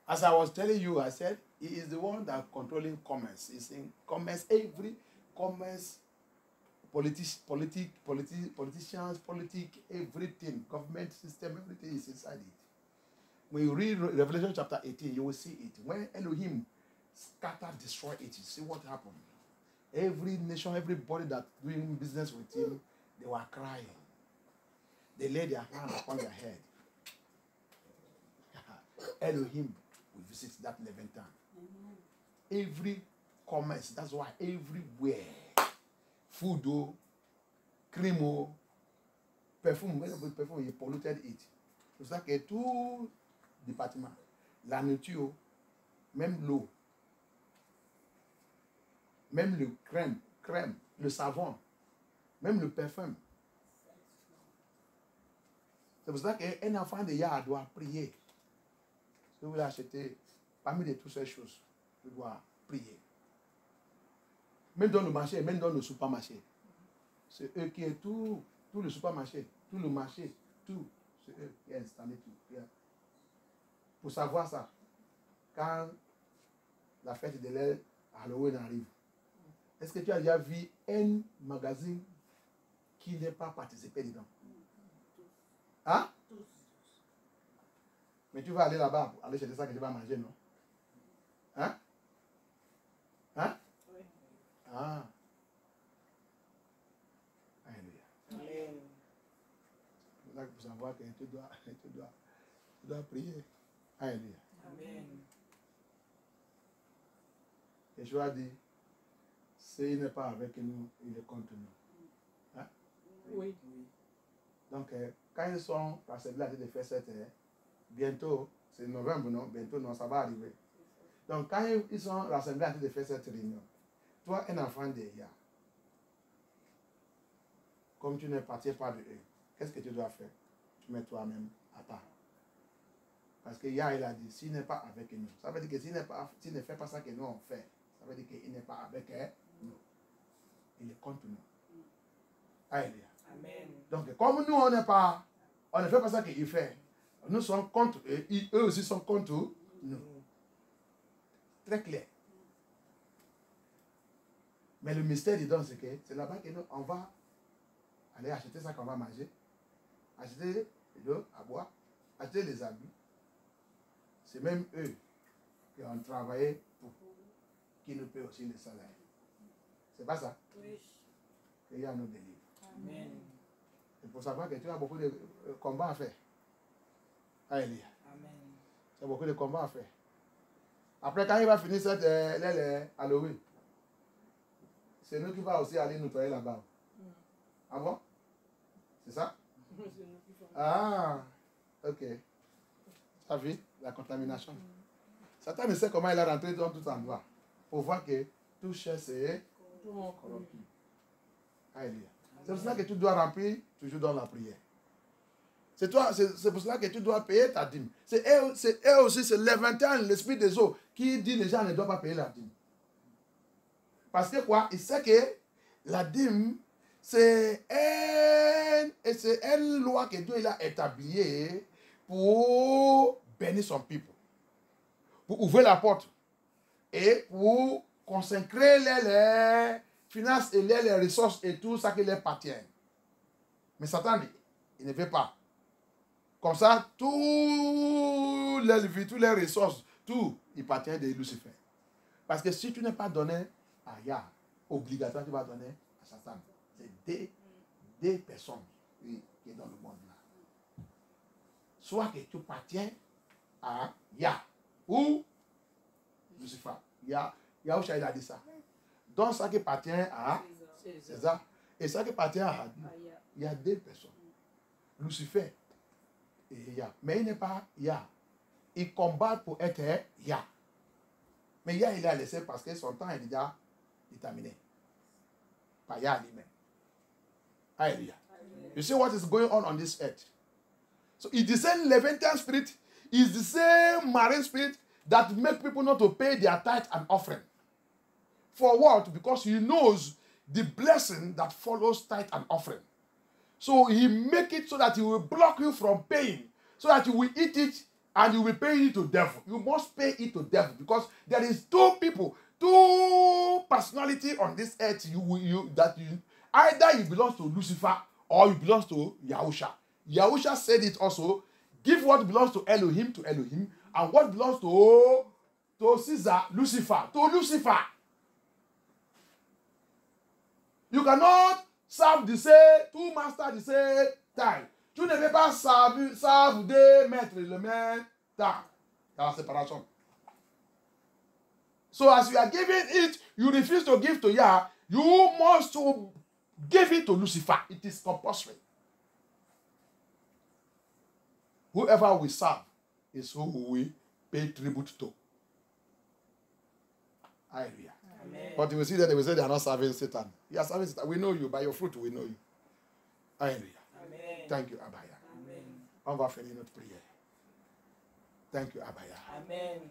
[SPEAKER 1] As I was telling you, I said, he is the one that controlling commerce. He's in commerce, every commerce, politicians, everything, government system, everything is inside it. When you read Revelation chapter 18, you will see it. When Elohim scattered, destroyed it, you see what happened. Every nation, everybody that doing business with him, they were crying. They laid their hand upon their head. Elohim will visit that Leviathan. Every commerce, that's why everywhere, food, cream, perfume, perfume, he polluted it. C'est ça que tout département, la nourriture, même l'eau, même le crème, le savon, même le parfum. C'est pour ça qu'un enfant de Yah doit prier. Si vous voulez acheter, parmi de toutes ces choses, tu dois prier. Même dans le marché, même dans le supermarché. C'est eux qui est tout le supermarché, tout le marché, tout. C'est eux qui ont installé tout. Pour savoir ça, quand la fête de Halloween arrive, est-ce que tu as déjà vu un magazine qui n'est pas participé dedans? Hein? Mais tu vas aller là-bas pour aller chercher ça que tu vas manger, non? Hein? Hein?
[SPEAKER 3] Oui.
[SPEAKER 1] Ah. Alléluia.
[SPEAKER 3] Amen.
[SPEAKER 1] C'est là pour savoir que tu dois prier. Alléluia.
[SPEAKER 3] Amen.
[SPEAKER 1] Yeshua a dit, s'il n'est pas avec nous, il est contre nous. Hein?
[SPEAKER 3] Oui.
[SPEAKER 1] Donc, quand ils sont rassemblés à de faire cette, bientôt, c'est novembre, non? Bientôt, non, ça va arriver. Donc, quand ils sont rassemblés à de faire cette réunion, toi, un enfant de Yah, comme tu ne partais pas de eux, qu'est-ce que tu dois faire? Tu mets toi-même à part. Parce que Yah, il a dit, s'il n'est pas avec nous, ça veut dire que s'il ne fait pas ça que nous on fait, ça veut dire qu'il n'est pas avec nous. Il est contre nous. Alléluia.
[SPEAKER 3] Amen.
[SPEAKER 1] Donc, comme nous, on ne fait pas ça qu'il fait, nous sommes contre eux, eux aussi sont contre nous. Très clair. Mais le mystère dedans, c'est que c'est là-bas que nous, on va aller acheter ça qu'on va manger, acheter l'eau à boire, acheter les habits. C'est même eux qui ont travaillé pour qui nous paient aussi le salaire. C'est pas ça?
[SPEAKER 3] Oui.
[SPEAKER 1] Il y a nos délivres.
[SPEAKER 3] Amen.
[SPEAKER 1] Il faut savoir que tu as beaucoup de combats à faire. Alléluia.
[SPEAKER 3] Amen.
[SPEAKER 1] Tu as beaucoup de combats à faire. Après, quand il va finir cette Halloween, c'est nous qui va aussi aller nettoyer là-bas. Ah bon? C'est ça? Ah, ok. Tu as vu la contamination? Satan ne sait comment il est rentré dans tout endroit pour voir que tout cher c'est corrompu. Alléluia. C'est pour cela que tu dois remplir toujours dans la prière. C'est pour cela que tu dois payer ta dîme. C'est eux aussi, c'est Leviathan, l'esprit des eaux, qui dit que les gens ne doivent pas payer la dîme. Parce que quoi? Il sait que la dîme, c'est une loi que Dieu a établie pour bénir son peuple. Pour ouvrir la porte. Et pour consacrer les finances et les ressources et tout ça qui leur appartient. Mais Satan, il ne veut pas. Comme ça, toutes les ressources, tout, il appartient de Lucifer. Parce que si tu n'es pas donné à Yah, obligatoirement tu vas donner à Satan. C'est des personnes qui sont dans le monde là. Soit que tu appartiens à Yah ou Lucifer. Yahushua il a dit ça. Donc ça qui appartient à César et ça qui appartient à Dieu. Il y a deux personnes. Lucifer et Yah. Mais il n'est pas Yah. Il combat pour être Yah. Mais Yah, il a laissé parce que son temps est déjà déterminé. Par Yah lui-même. Hallelujah. You see what is going on this earth? So it's the same Levantine spirit, is the same marine spirit that make people not to pay their tithe and offering. For what? Because he knows the blessing that follows tithe and offering. So he make it so that he will block you from paying, so that you will eat it and you will pay it to devil. You must pay it to devil because there is two people, two personality on this earth. Either you belong to Lucifer or you belong to Yahushua. Yahushua said it also. Give what belongs to Elohim, and what belongs to Caesar, Lucifer, to Lucifer. You cannot serve the same, two masters the same time. Tu ne peux pas servir deux maîtres le même temps. Dans la séparation. So as you are giving it, you refuse to give to Yah, you must to give it to Lucifer. It is compulsory. Whoever we serve is who we pay tribute to. Hallelujah. Amen. But you will see that they will say they are not serving Satan. You are serving Satan. We know you. By your fruit, we know you. Hallelujah. Amen. Thank you, Abaya. Amen. On va finir notre prière. Thank you, Abaya. Amen.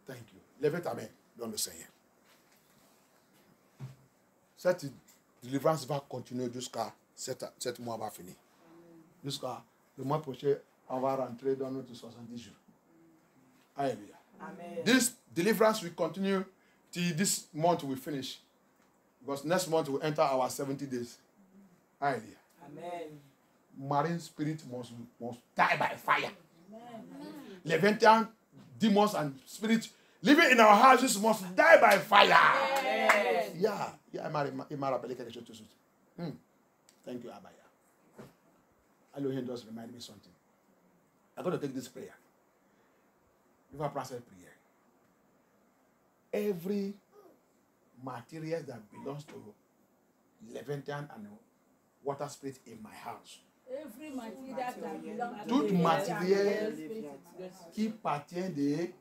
[SPEAKER 1] Thank you. Levez ta main dans le Seigneur. Cette délivrance va continuer jusqu'à cet mois va finir. Jusqu'à le mois prochain, on va rentrer dans notre 70 jours. Hallelujah. Amen. This deliverance will continue till this month will finish. Because next month we'll enter our 70 days. Hallelujah. Amen. Marine spirit must die by fire. Levantine demons and spirits living in our houses must die by fire. Amen. Yeah, il m'a rappelé quelque chose tout de suite. Thank you, Abaya. Elohim just remind me something. I'm going to take this prayer. If I pray cette prière, every material that belongs to Levantine and water spirit in my house, toute matériel qui partient de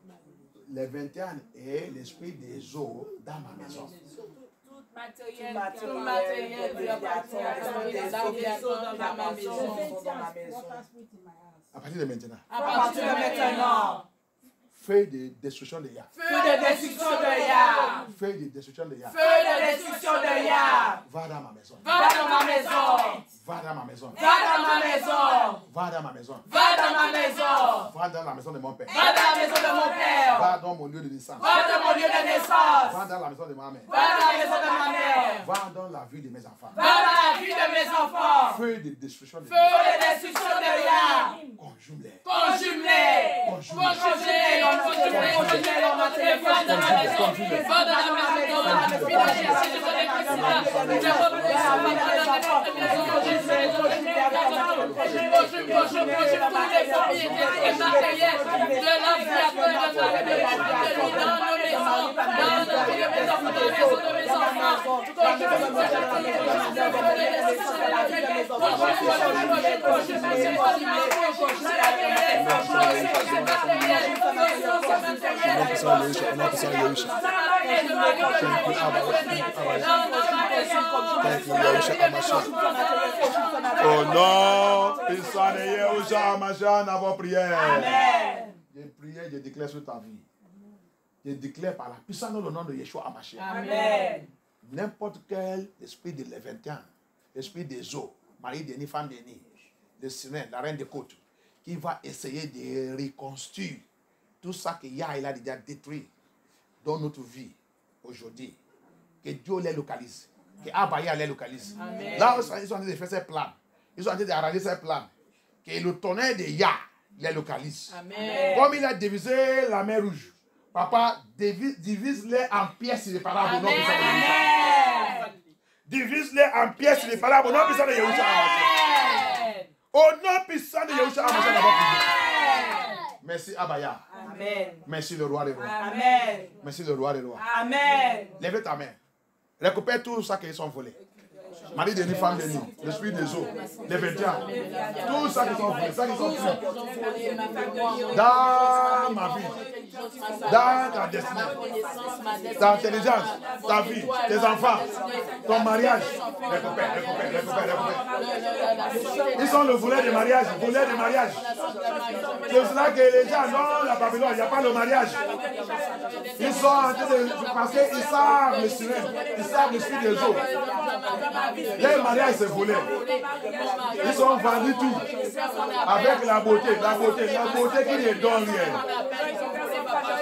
[SPEAKER 1] Levantine et l'esprit des eaux dans ma maison. Matériel à partir de maintenant. Feu de destruction de Yah.
[SPEAKER 2] Feu de destruction de Yah.
[SPEAKER 1] Feu de destruction de Yah.
[SPEAKER 2] Feu de destruction de Yah.
[SPEAKER 1] Va dans ma maison.
[SPEAKER 2] Va dans ma maison.
[SPEAKER 1] Va dans ma maison.
[SPEAKER 2] Va dans ma maison.
[SPEAKER 1] Va dans ma maison.
[SPEAKER 2] Va dans ma maison.
[SPEAKER 1] Va dans la maison de mon père.
[SPEAKER 2] Va dans la maison de mon père.
[SPEAKER 1] Va dans mon lieu de naissance.
[SPEAKER 2] Va dans mon lieu de naissance.
[SPEAKER 1] Va dans la maison de ma mère.
[SPEAKER 2] Va dans la maison de ma mère.
[SPEAKER 1] Va dans la vie de mes enfants.
[SPEAKER 2] Va dans la vie de mes enfants.
[SPEAKER 1] Feu de destruction de
[SPEAKER 2] Feu de destruction de Yah.
[SPEAKER 1] Conjume-les.
[SPEAKER 2] Conjume-les. Conjume-les. Conjume-les dans ma téléphone. Va dans ma maison. Va dans la maison. Va dans la maison.
[SPEAKER 1] Au nom puissant de Yahushua Hamashiach, notre prière. Amen. Je prie, je déclare sur ta vie. Je déclare par la puissance dans le nom de Yeshua Hamashiach. Amen. N'importe quel esprit de Levantine, l'esprit des eaux, Marie Denis, femme Denis, le Sirène, la reine des côtes, qui va essayer de reconstruire tout ça que Yah il a déjà détruit dans notre vie aujourd'hui. Que Dieu les localise. Que Abaya les localise. Amen. Là, ils sont en train de faire ses plans. Ils sont en train d'arranger ses plans. Que le tonnerre de Yah les localise. Amen. Comme il a divisé la mer Rouge. Papa, divise-les en pièces irréparables au nom puissant de Yahushua. Divise-les en pièces irréparables au nom puissant de Yahushua. Au nom puissant de Yahushua. Merci Abaya.
[SPEAKER 3] Amen.
[SPEAKER 1] Merci le roi des rois.
[SPEAKER 3] Amen.
[SPEAKER 1] Merci le roi des rois.
[SPEAKER 3] Amen.
[SPEAKER 1] Lève ta main. Récupère tout ça qu'ils sont volés. Mari de nuit, femme de nuit, l'esprit des eaux, les vêtements, tout ça qui sont volés, ça qui sont pris. Dans ma vie, dans ta destinée, ta intelligence, ta vie, tes enfants, ton mariage. Récupère. Ils sont le volet de mariage, C'est cela que les gens, non, la Babylone, il n'y a pas le mariage. Ils sont en train de, parce qu'ils savent le silence, ils savent l'esprit des eaux. Les mariages se volé. Ils ont vendu tout. Avec la beauté qui les donne rien.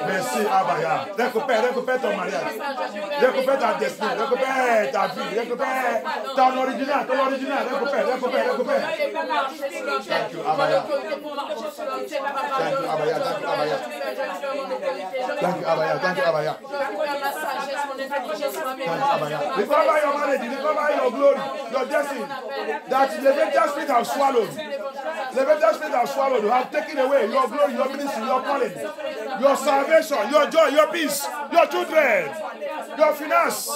[SPEAKER 1] Merci Abaya. Récupère ton mariage. Récupère ta destinée. Récupère ta vie. Récupère ton original. Récupère. Thank you Abaya. Recover your marriage. Recover your glory. Your destiny. That the Leviathan spirit have swallowed. Have taken away your glory, your ministry, your calling, your salvation, your joy, your peace, your children, your finance,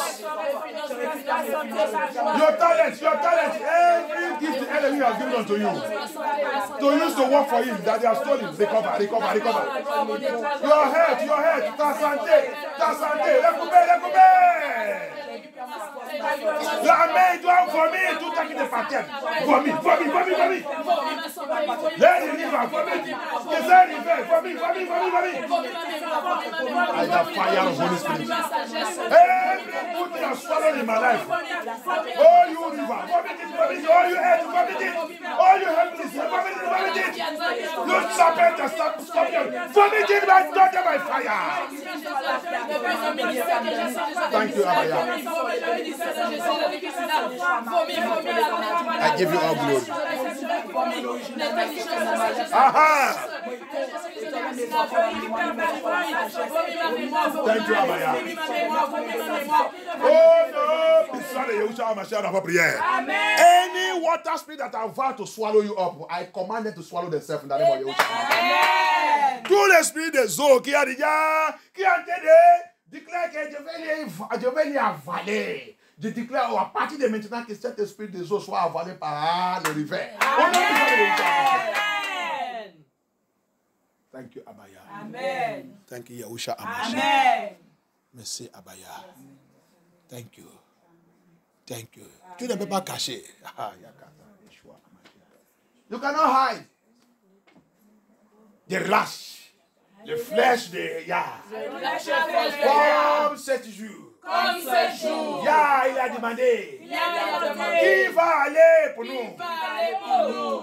[SPEAKER 1] your talent, every gift the enemy has given unto you. To use to work for him that they have stolen. Recover. Your health, ta santé, récupère. La main doit vomir tout ce qui te appartient. Vomit. Les rivières, vomit. I have fire of Holy Spirit. Every good thing has swallowed in my life. Oh, you river, vomit it. Oh, you earth, vomit it. Oh, you helpless, vomit it. You serpent and scorpion, vomit it by thunder, by fire. Thank you, Abaya. I give you all glory. Aha! Thank you, Abaya. Oh no! Any water spirit that are vowed to swallow you up, I command them to swallow themselves in the name of Yahushua. Tous les esprits des eaux qui a déjà, qui a déclare que je vais les avaler. Je déclare à partir de maintenant que cet esprit des eaux soit avalé par le rivière. Amen. Thank you, Abaya.
[SPEAKER 3] Amen.
[SPEAKER 1] Thank you, Yahusha.
[SPEAKER 3] Amen.
[SPEAKER 1] Merci, Abaya. Thank you. Tu ne peux pas cacher. You cannot hide. The relâche. Le flèche de Yah. Comme 7 jours. Yah, il a demandé. Qui va aller pour nous?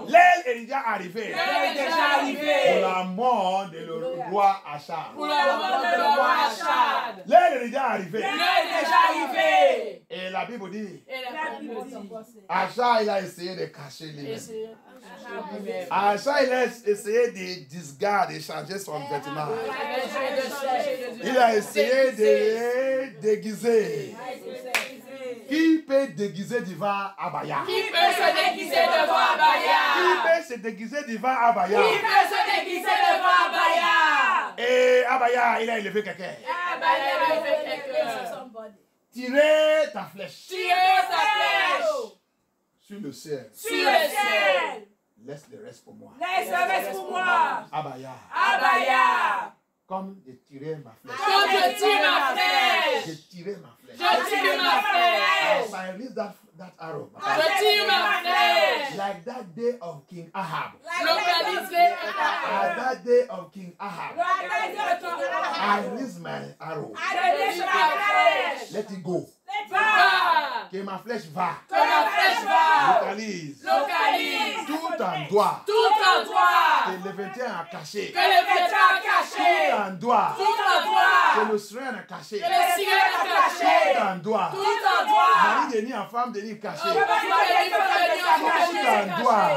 [SPEAKER 1] L'aile est déjà arrivée. Pour la mort de le roi Achab. L'aile est déjà arrivée. Et la Bible dit. Achab, il a essayé de cacher lui-même. Achab, il a essayé de disgarder, de changer son vêtement. Il a essayé de déguiser. Qui peut déguiser devant Abaya? Qui peut se déguiser devant Abaya? Et Abaya, il a élevé quelqu'un. Tirez ta flèche. Sur le ciel. Laisse le reste pour moi. Abaya. Comme je tirais ma flèche. Je tirais ma flèche. As I release that arrow. Like that day of King Ahab. At that day of King Ahab. I release my arrow. Let it go. Que ma flèche va. Localise. Tout endroit. Que le vêtement a caché. Tout endroit. Que le sirène a caché. Tout endroit. Mari de béni en femme béni cachée. Tout en doigt.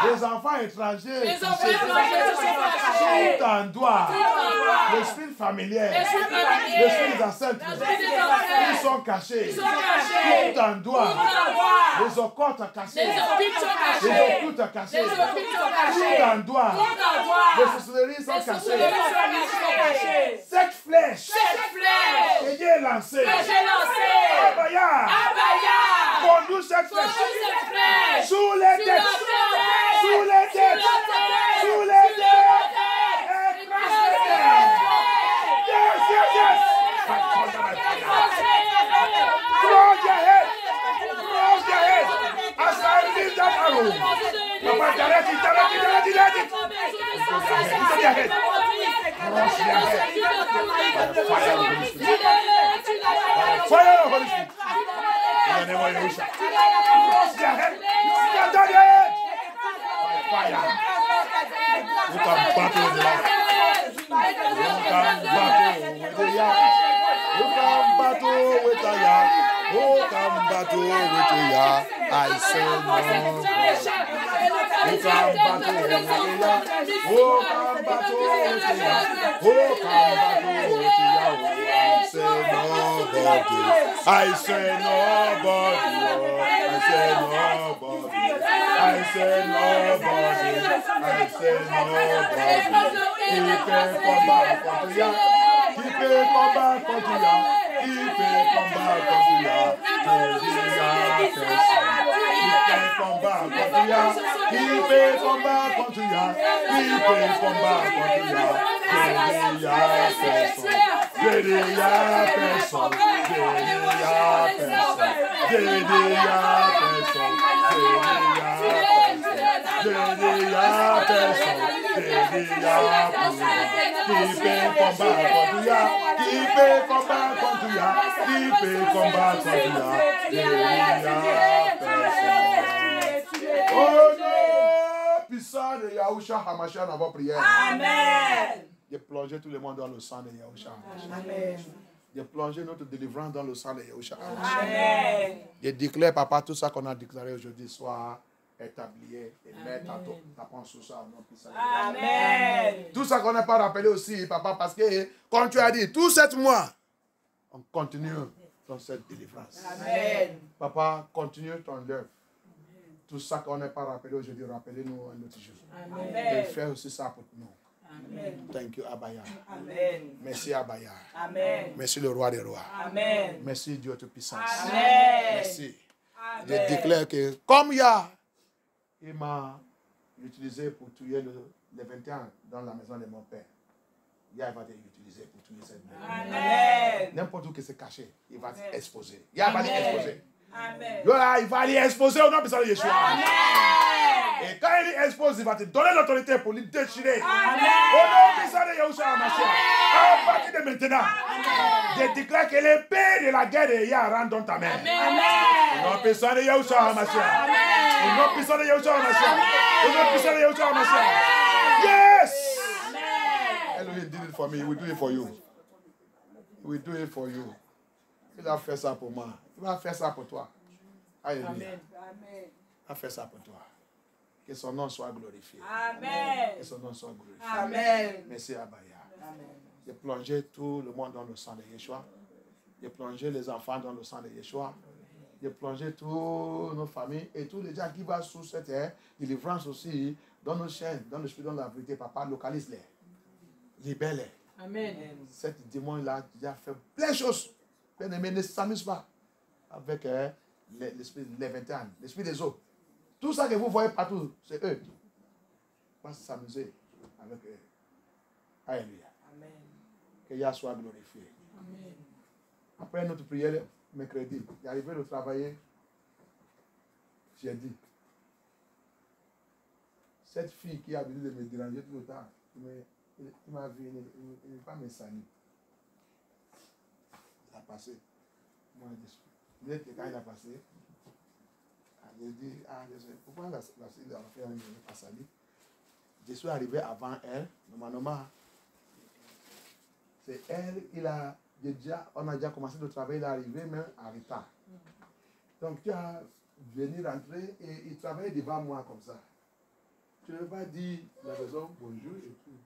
[SPEAKER 1] Les enfants étrangers. Tout en doigt. L'esprit familier. L'esprit des ancêtres. Ils sont cachés. Tout en doigt. Les occultes cachés. Les occultes cachés. Tout en doigt. Les sorcelleries sont cachées. Cette flèche que j'ai lancée. Abaya. Conduis cette flèche. Sous les têtes. Sous les têtes. Sous les têtes. Yes, yes, yes. Close your head. Close your head. As I release that arrow. Papa, direct it. Close your head. Fire of Holy Spirit. In the name of Yahushua. Cross their head. Scatter their head. By fire. You can battle with the Lord. You can battle with the Yah. You can battle with the Yah. You can battle with the Yah. I say no. You can battle with the Yah. You can battle with the Yah. You can battle with the Yah. I say nobody. I say nobody. I say nobody. I say nobody. Keep it come back unto Yah. Keep it come back unto Yah. Keep it come back unto Yah. Keep it come back unto Yah. Keep it come back unto Yah. Keep it come back unto Yah. Oh non, puissant de Yahushua Hamashiach dans vos prières.
[SPEAKER 3] Amen.
[SPEAKER 1] De plonger tout le monde dans le sang de Yahushua.
[SPEAKER 3] Amen.
[SPEAKER 1] De plonger notre délivrance dans le sang de Yahushua.
[SPEAKER 3] Amen.
[SPEAKER 1] Je déclare, papa, tout ça qu'on a déclaré aujourd'hui soit établi et mettre ta pensée sur ça.
[SPEAKER 3] Amen.
[SPEAKER 1] Tout ça qu'on n'a pas rappelé aussi, papa, parce que, comme tu as dit, tout 7 mois, on continue dans cette délivrance.
[SPEAKER 3] Amen.
[SPEAKER 1] Papa, continue ton œuvre. Tout ça qu'on n'a pas rappelé aujourd'hui, rappelez-nous un autre jour.
[SPEAKER 3] Amen.
[SPEAKER 1] Et fais aussi ça pour nous.
[SPEAKER 3] Amen.
[SPEAKER 1] Thank you, Abaya.
[SPEAKER 3] Amen.
[SPEAKER 1] Merci, Abaya.
[SPEAKER 3] Amen.
[SPEAKER 1] Merci, le roi des rois.
[SPEAKER 3] Amen.
[SPEAKER 1] Merci, Dieu Tout-Puissance.
[SPEAKER 3] Amen.
[SPEAKER 1] Merci.
[SPEAKER 3] Amen.
[SPEAKER 1] Je déclare que, comme Yah, il m'a utilisé pour tuer le 21 dans la maison de mon père, Yah va t'utiliser pour tuer cette maison.
[SPEAKER 3] Amen.
[SPEAKER 1] N'importe où qui s'est caché, il va t'exposer. Yah va l'exposer.
[SPEAKER 3] Amen.
[SPEAKER 1] Là, il va aller exposer au nom de Yeshua.
[SPEAKER 3] Amen.
[SPEAKER 1] Et quand il expose, il va te donner l'autorité pour lui déchirer.
[SPEAKER 3] Amen.
[SPEAKER 1] Au nom de Yeshua Hamashiach. À partir de maintenant, je déclare que l'épée de la guerre de Yah rentre dans ta main. Au nom puissant de Yeshua Hamashiach. Au nom puissant de Yeshua Hamashiach. Au nom puissant de Yeshua Hamashiach. Yes! Elohim did it for me. He will do it for you. He will do it for you. Il a fait ça pour moi. Il va faire ça pour toi. Alléluia.
[SPEAKER 3] Amen.
[SPEAKER 1] Il va faire ça pour toi. Que son nom soit glorifié.
[SPEAKER 3] Amen.
[SPEAKER 1] Que son nom soit glorifié.
[SPEAKER 3] Amen.
[SPEAKER 1] Merci Abaya.
[SPEAKER 3] Amen.
[SPEAKER 1] J'ai plongé tout le monde dans le sang de Yeshua. J'ai plongé les enfants dans le sang de Yeshua. J'ai plongé toutes nos familles et tous les gens qui vont sous cette délivrance aussi, dans nos chaînes, dans le spirit, dans la vérité. Papa, localise-les. Libère-les.
[SPEAKER 3] Amen.
[SPEAKER 1] Cet démon-là a déjà fait plein de choses. Bien aimé, ne s'amuse pas avec l'esprit des 21, l'esprit des autres. Tout ça que vous voyez partout, c'est eux. On va s'amuser avec eux. Alléluia.
[SPEAKER 3] Amen.
[SPEAKER 1] Que Yah soit glorifié.
[SPEAKER 3] Amen.
[SPEAKER 1] Après notre prière, mercredi, j'arrivais de travailler. J'ai dit, cette fille qui a besoin de me déranger tout le temps, il m'a vu, il ne va pas me saluer. Il a passé. Moi, je suis. Quand il a passé, j'ai dit, pourquoi la fille a fait un pas saluer? Je suis arrivé avant elle, normalement. C'est elle, on a déjà commencé le travail, il est arrivé même en retard. Donc tu as venu rentrer et il travaillait devant moi comme ça. Tu ne veux pas dire la personne bonjour et tout.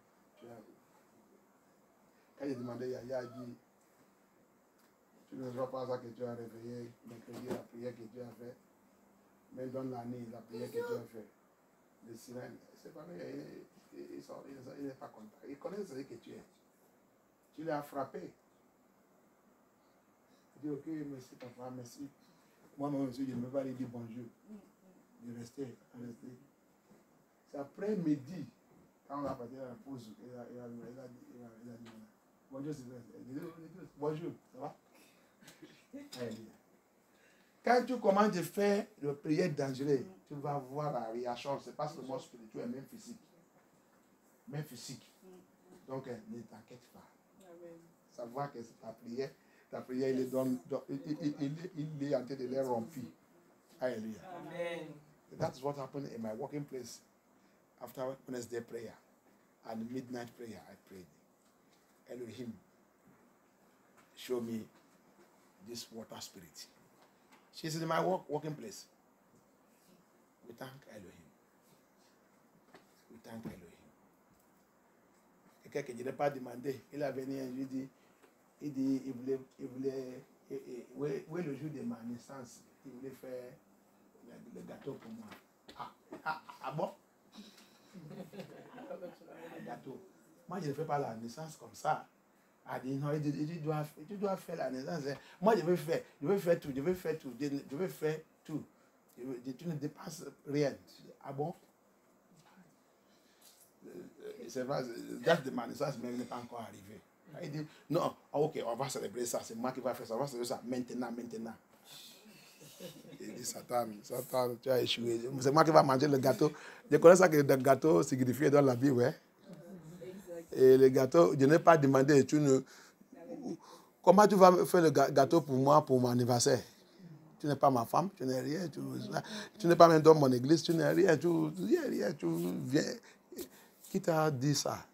[SPEAKER 1] Quand j'ai demandé, Yaya a dit, tu ne vois pas ça que tu as réveillé, mercredi, la prière que tu as fait, mais donne l'année, la prière que tu as fait. Le sirène, c'est pas vrai, il n'est pas content. Il connaît ce que tu es. Tu l'as frappé. Il dit, ok, merci papa, merci. Moi-même aussi, je ne veux pas lui dire bonjour. Je restais. C'est après-midi, quand on a parti à la pause, il a dit, bonjour Sylvestre. Bonjour, ça va? Quand tu commences de faire le prière dangereux, tu vas voir la réaction. Ce n'est pas seulement spirituel, même physique. Même physique. Donc, ne t'inquiète pas. Savoir que ta prière, il est en train de les rompre. Hallelujah.
[SPEAKER 3] Amen.
[SPEAKER 1] That's what happened in my working place. After Wednesday prayer and midnight prayer, I prayed. Elohim, show me this water spirit. She's in my working place. We thank Elohim. We thank Elohim. Quelqu'un que je n'ai pas demandé, il a venu un jour, il voulait, le jour de ma naissance, il voulait faire le gâteau pour moi. Ah bon? Le gâteau. Moi, je ne fais pas la naissance comme ça. Elle dit non, tu dois faire la naissance. Moi, je veux faire tout. Tu ne dépenses rien. Ah bon? C'est vrai, date de ma naissance même n'est pas encore arrivée. Il dit non, ok, on va célébrer ça. C'est moi qui vais faire ça. On va célébrer ça maintenant. Il dit Satan, tu as échoué. C'est moi qui vais manger le gâteau. Je connais ça que le gâteau signifie dans la Bible, ouais. Et le gâteau, je n'ai pas demandé. Comment tu vas faire le gâteau pour moi, pour mon anniversaire? Tu n'es pas ma femme, tu n'es rien. Tu n'es pas même dans mon église, tu n'es rien. Tu viens. Qui t'a dit ça?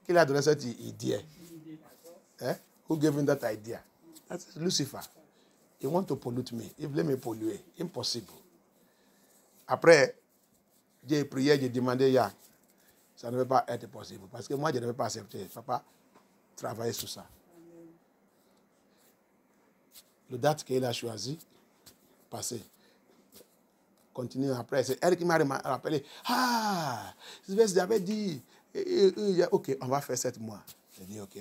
[SPEAKER 1] Qui a donné cette idée? Who gave him that idea? That's Lucifer. He want to pollute me. Il voulait me polluer. Impossible. Après, j'ai prié, j'ai demandé, ça ne va pas être possible. Parce que moi, je ne vais pas accepter. Papa, travailler sur ça. Le date qu'il a choisi, passé. Continue après. C'est elle qui m'a rappelé. Ah, j'avais dit. Ok, on va faire 7 mois. J'ai dit, ok,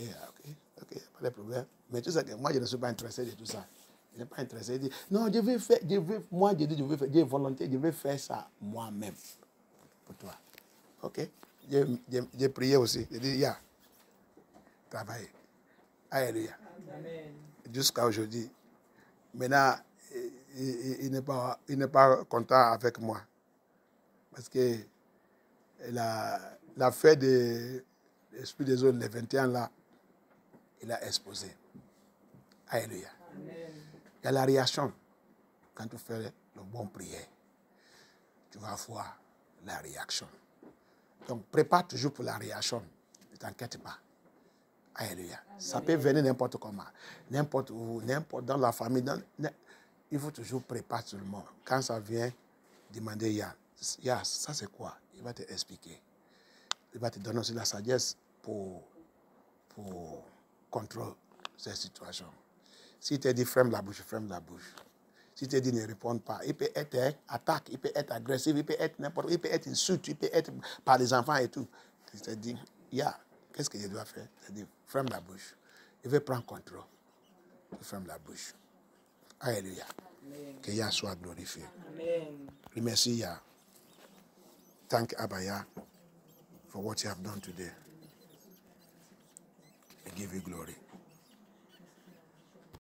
[SPEAKER 1] pas de problème. Mais tu sais que moi, je ne suis pas intéressé de tout ça. Je ne suis pas intéressé. Il dit, non, je vais faire ça moi-même. Pour toi. Ok. J'ai prié aussi. J'ai dit, travaille. Alléluia. Jusqu'à aujourd'hui. Maintenant, il n'est pas content avec moi. Parce que la fête de l'Esprit des autres, les 21 là, il a exposé. Alléluia. Il y a la réaction. Quand tu fais le bon prière, tu vas voir la réaction. Donc, prépare toujours pour la réaction. Ne t'inquiète pas. Alléluia. Ça peut venir n'importe comment. N'importe où, n'importe dans la famille. Il faut toujours préparer tout le monde. Quand ça vient, demander ça c'est quoi? Il va te expliquer. Il va te donner aussi la sagesse pour contrôler cette situation. Si tu dit ferme la bouche. Si tu dit ne réponds pas, il peut être attaque, il peut être agressif, il peut être n'importe quoi, il peut être insulte, il peut être par les enfants et tout. Il te dit, qu'est-ce que je dois faire? Il dit, ferme la bouche. Il veut prendre contrôle. Tu fermes la bouche. Alléluia. Que Yah soit glorifié.
[SPEAKER 3] Amen.
[SPEAKER 1] Remercie Yah. Thank Abba for what you have done today. I give you glory.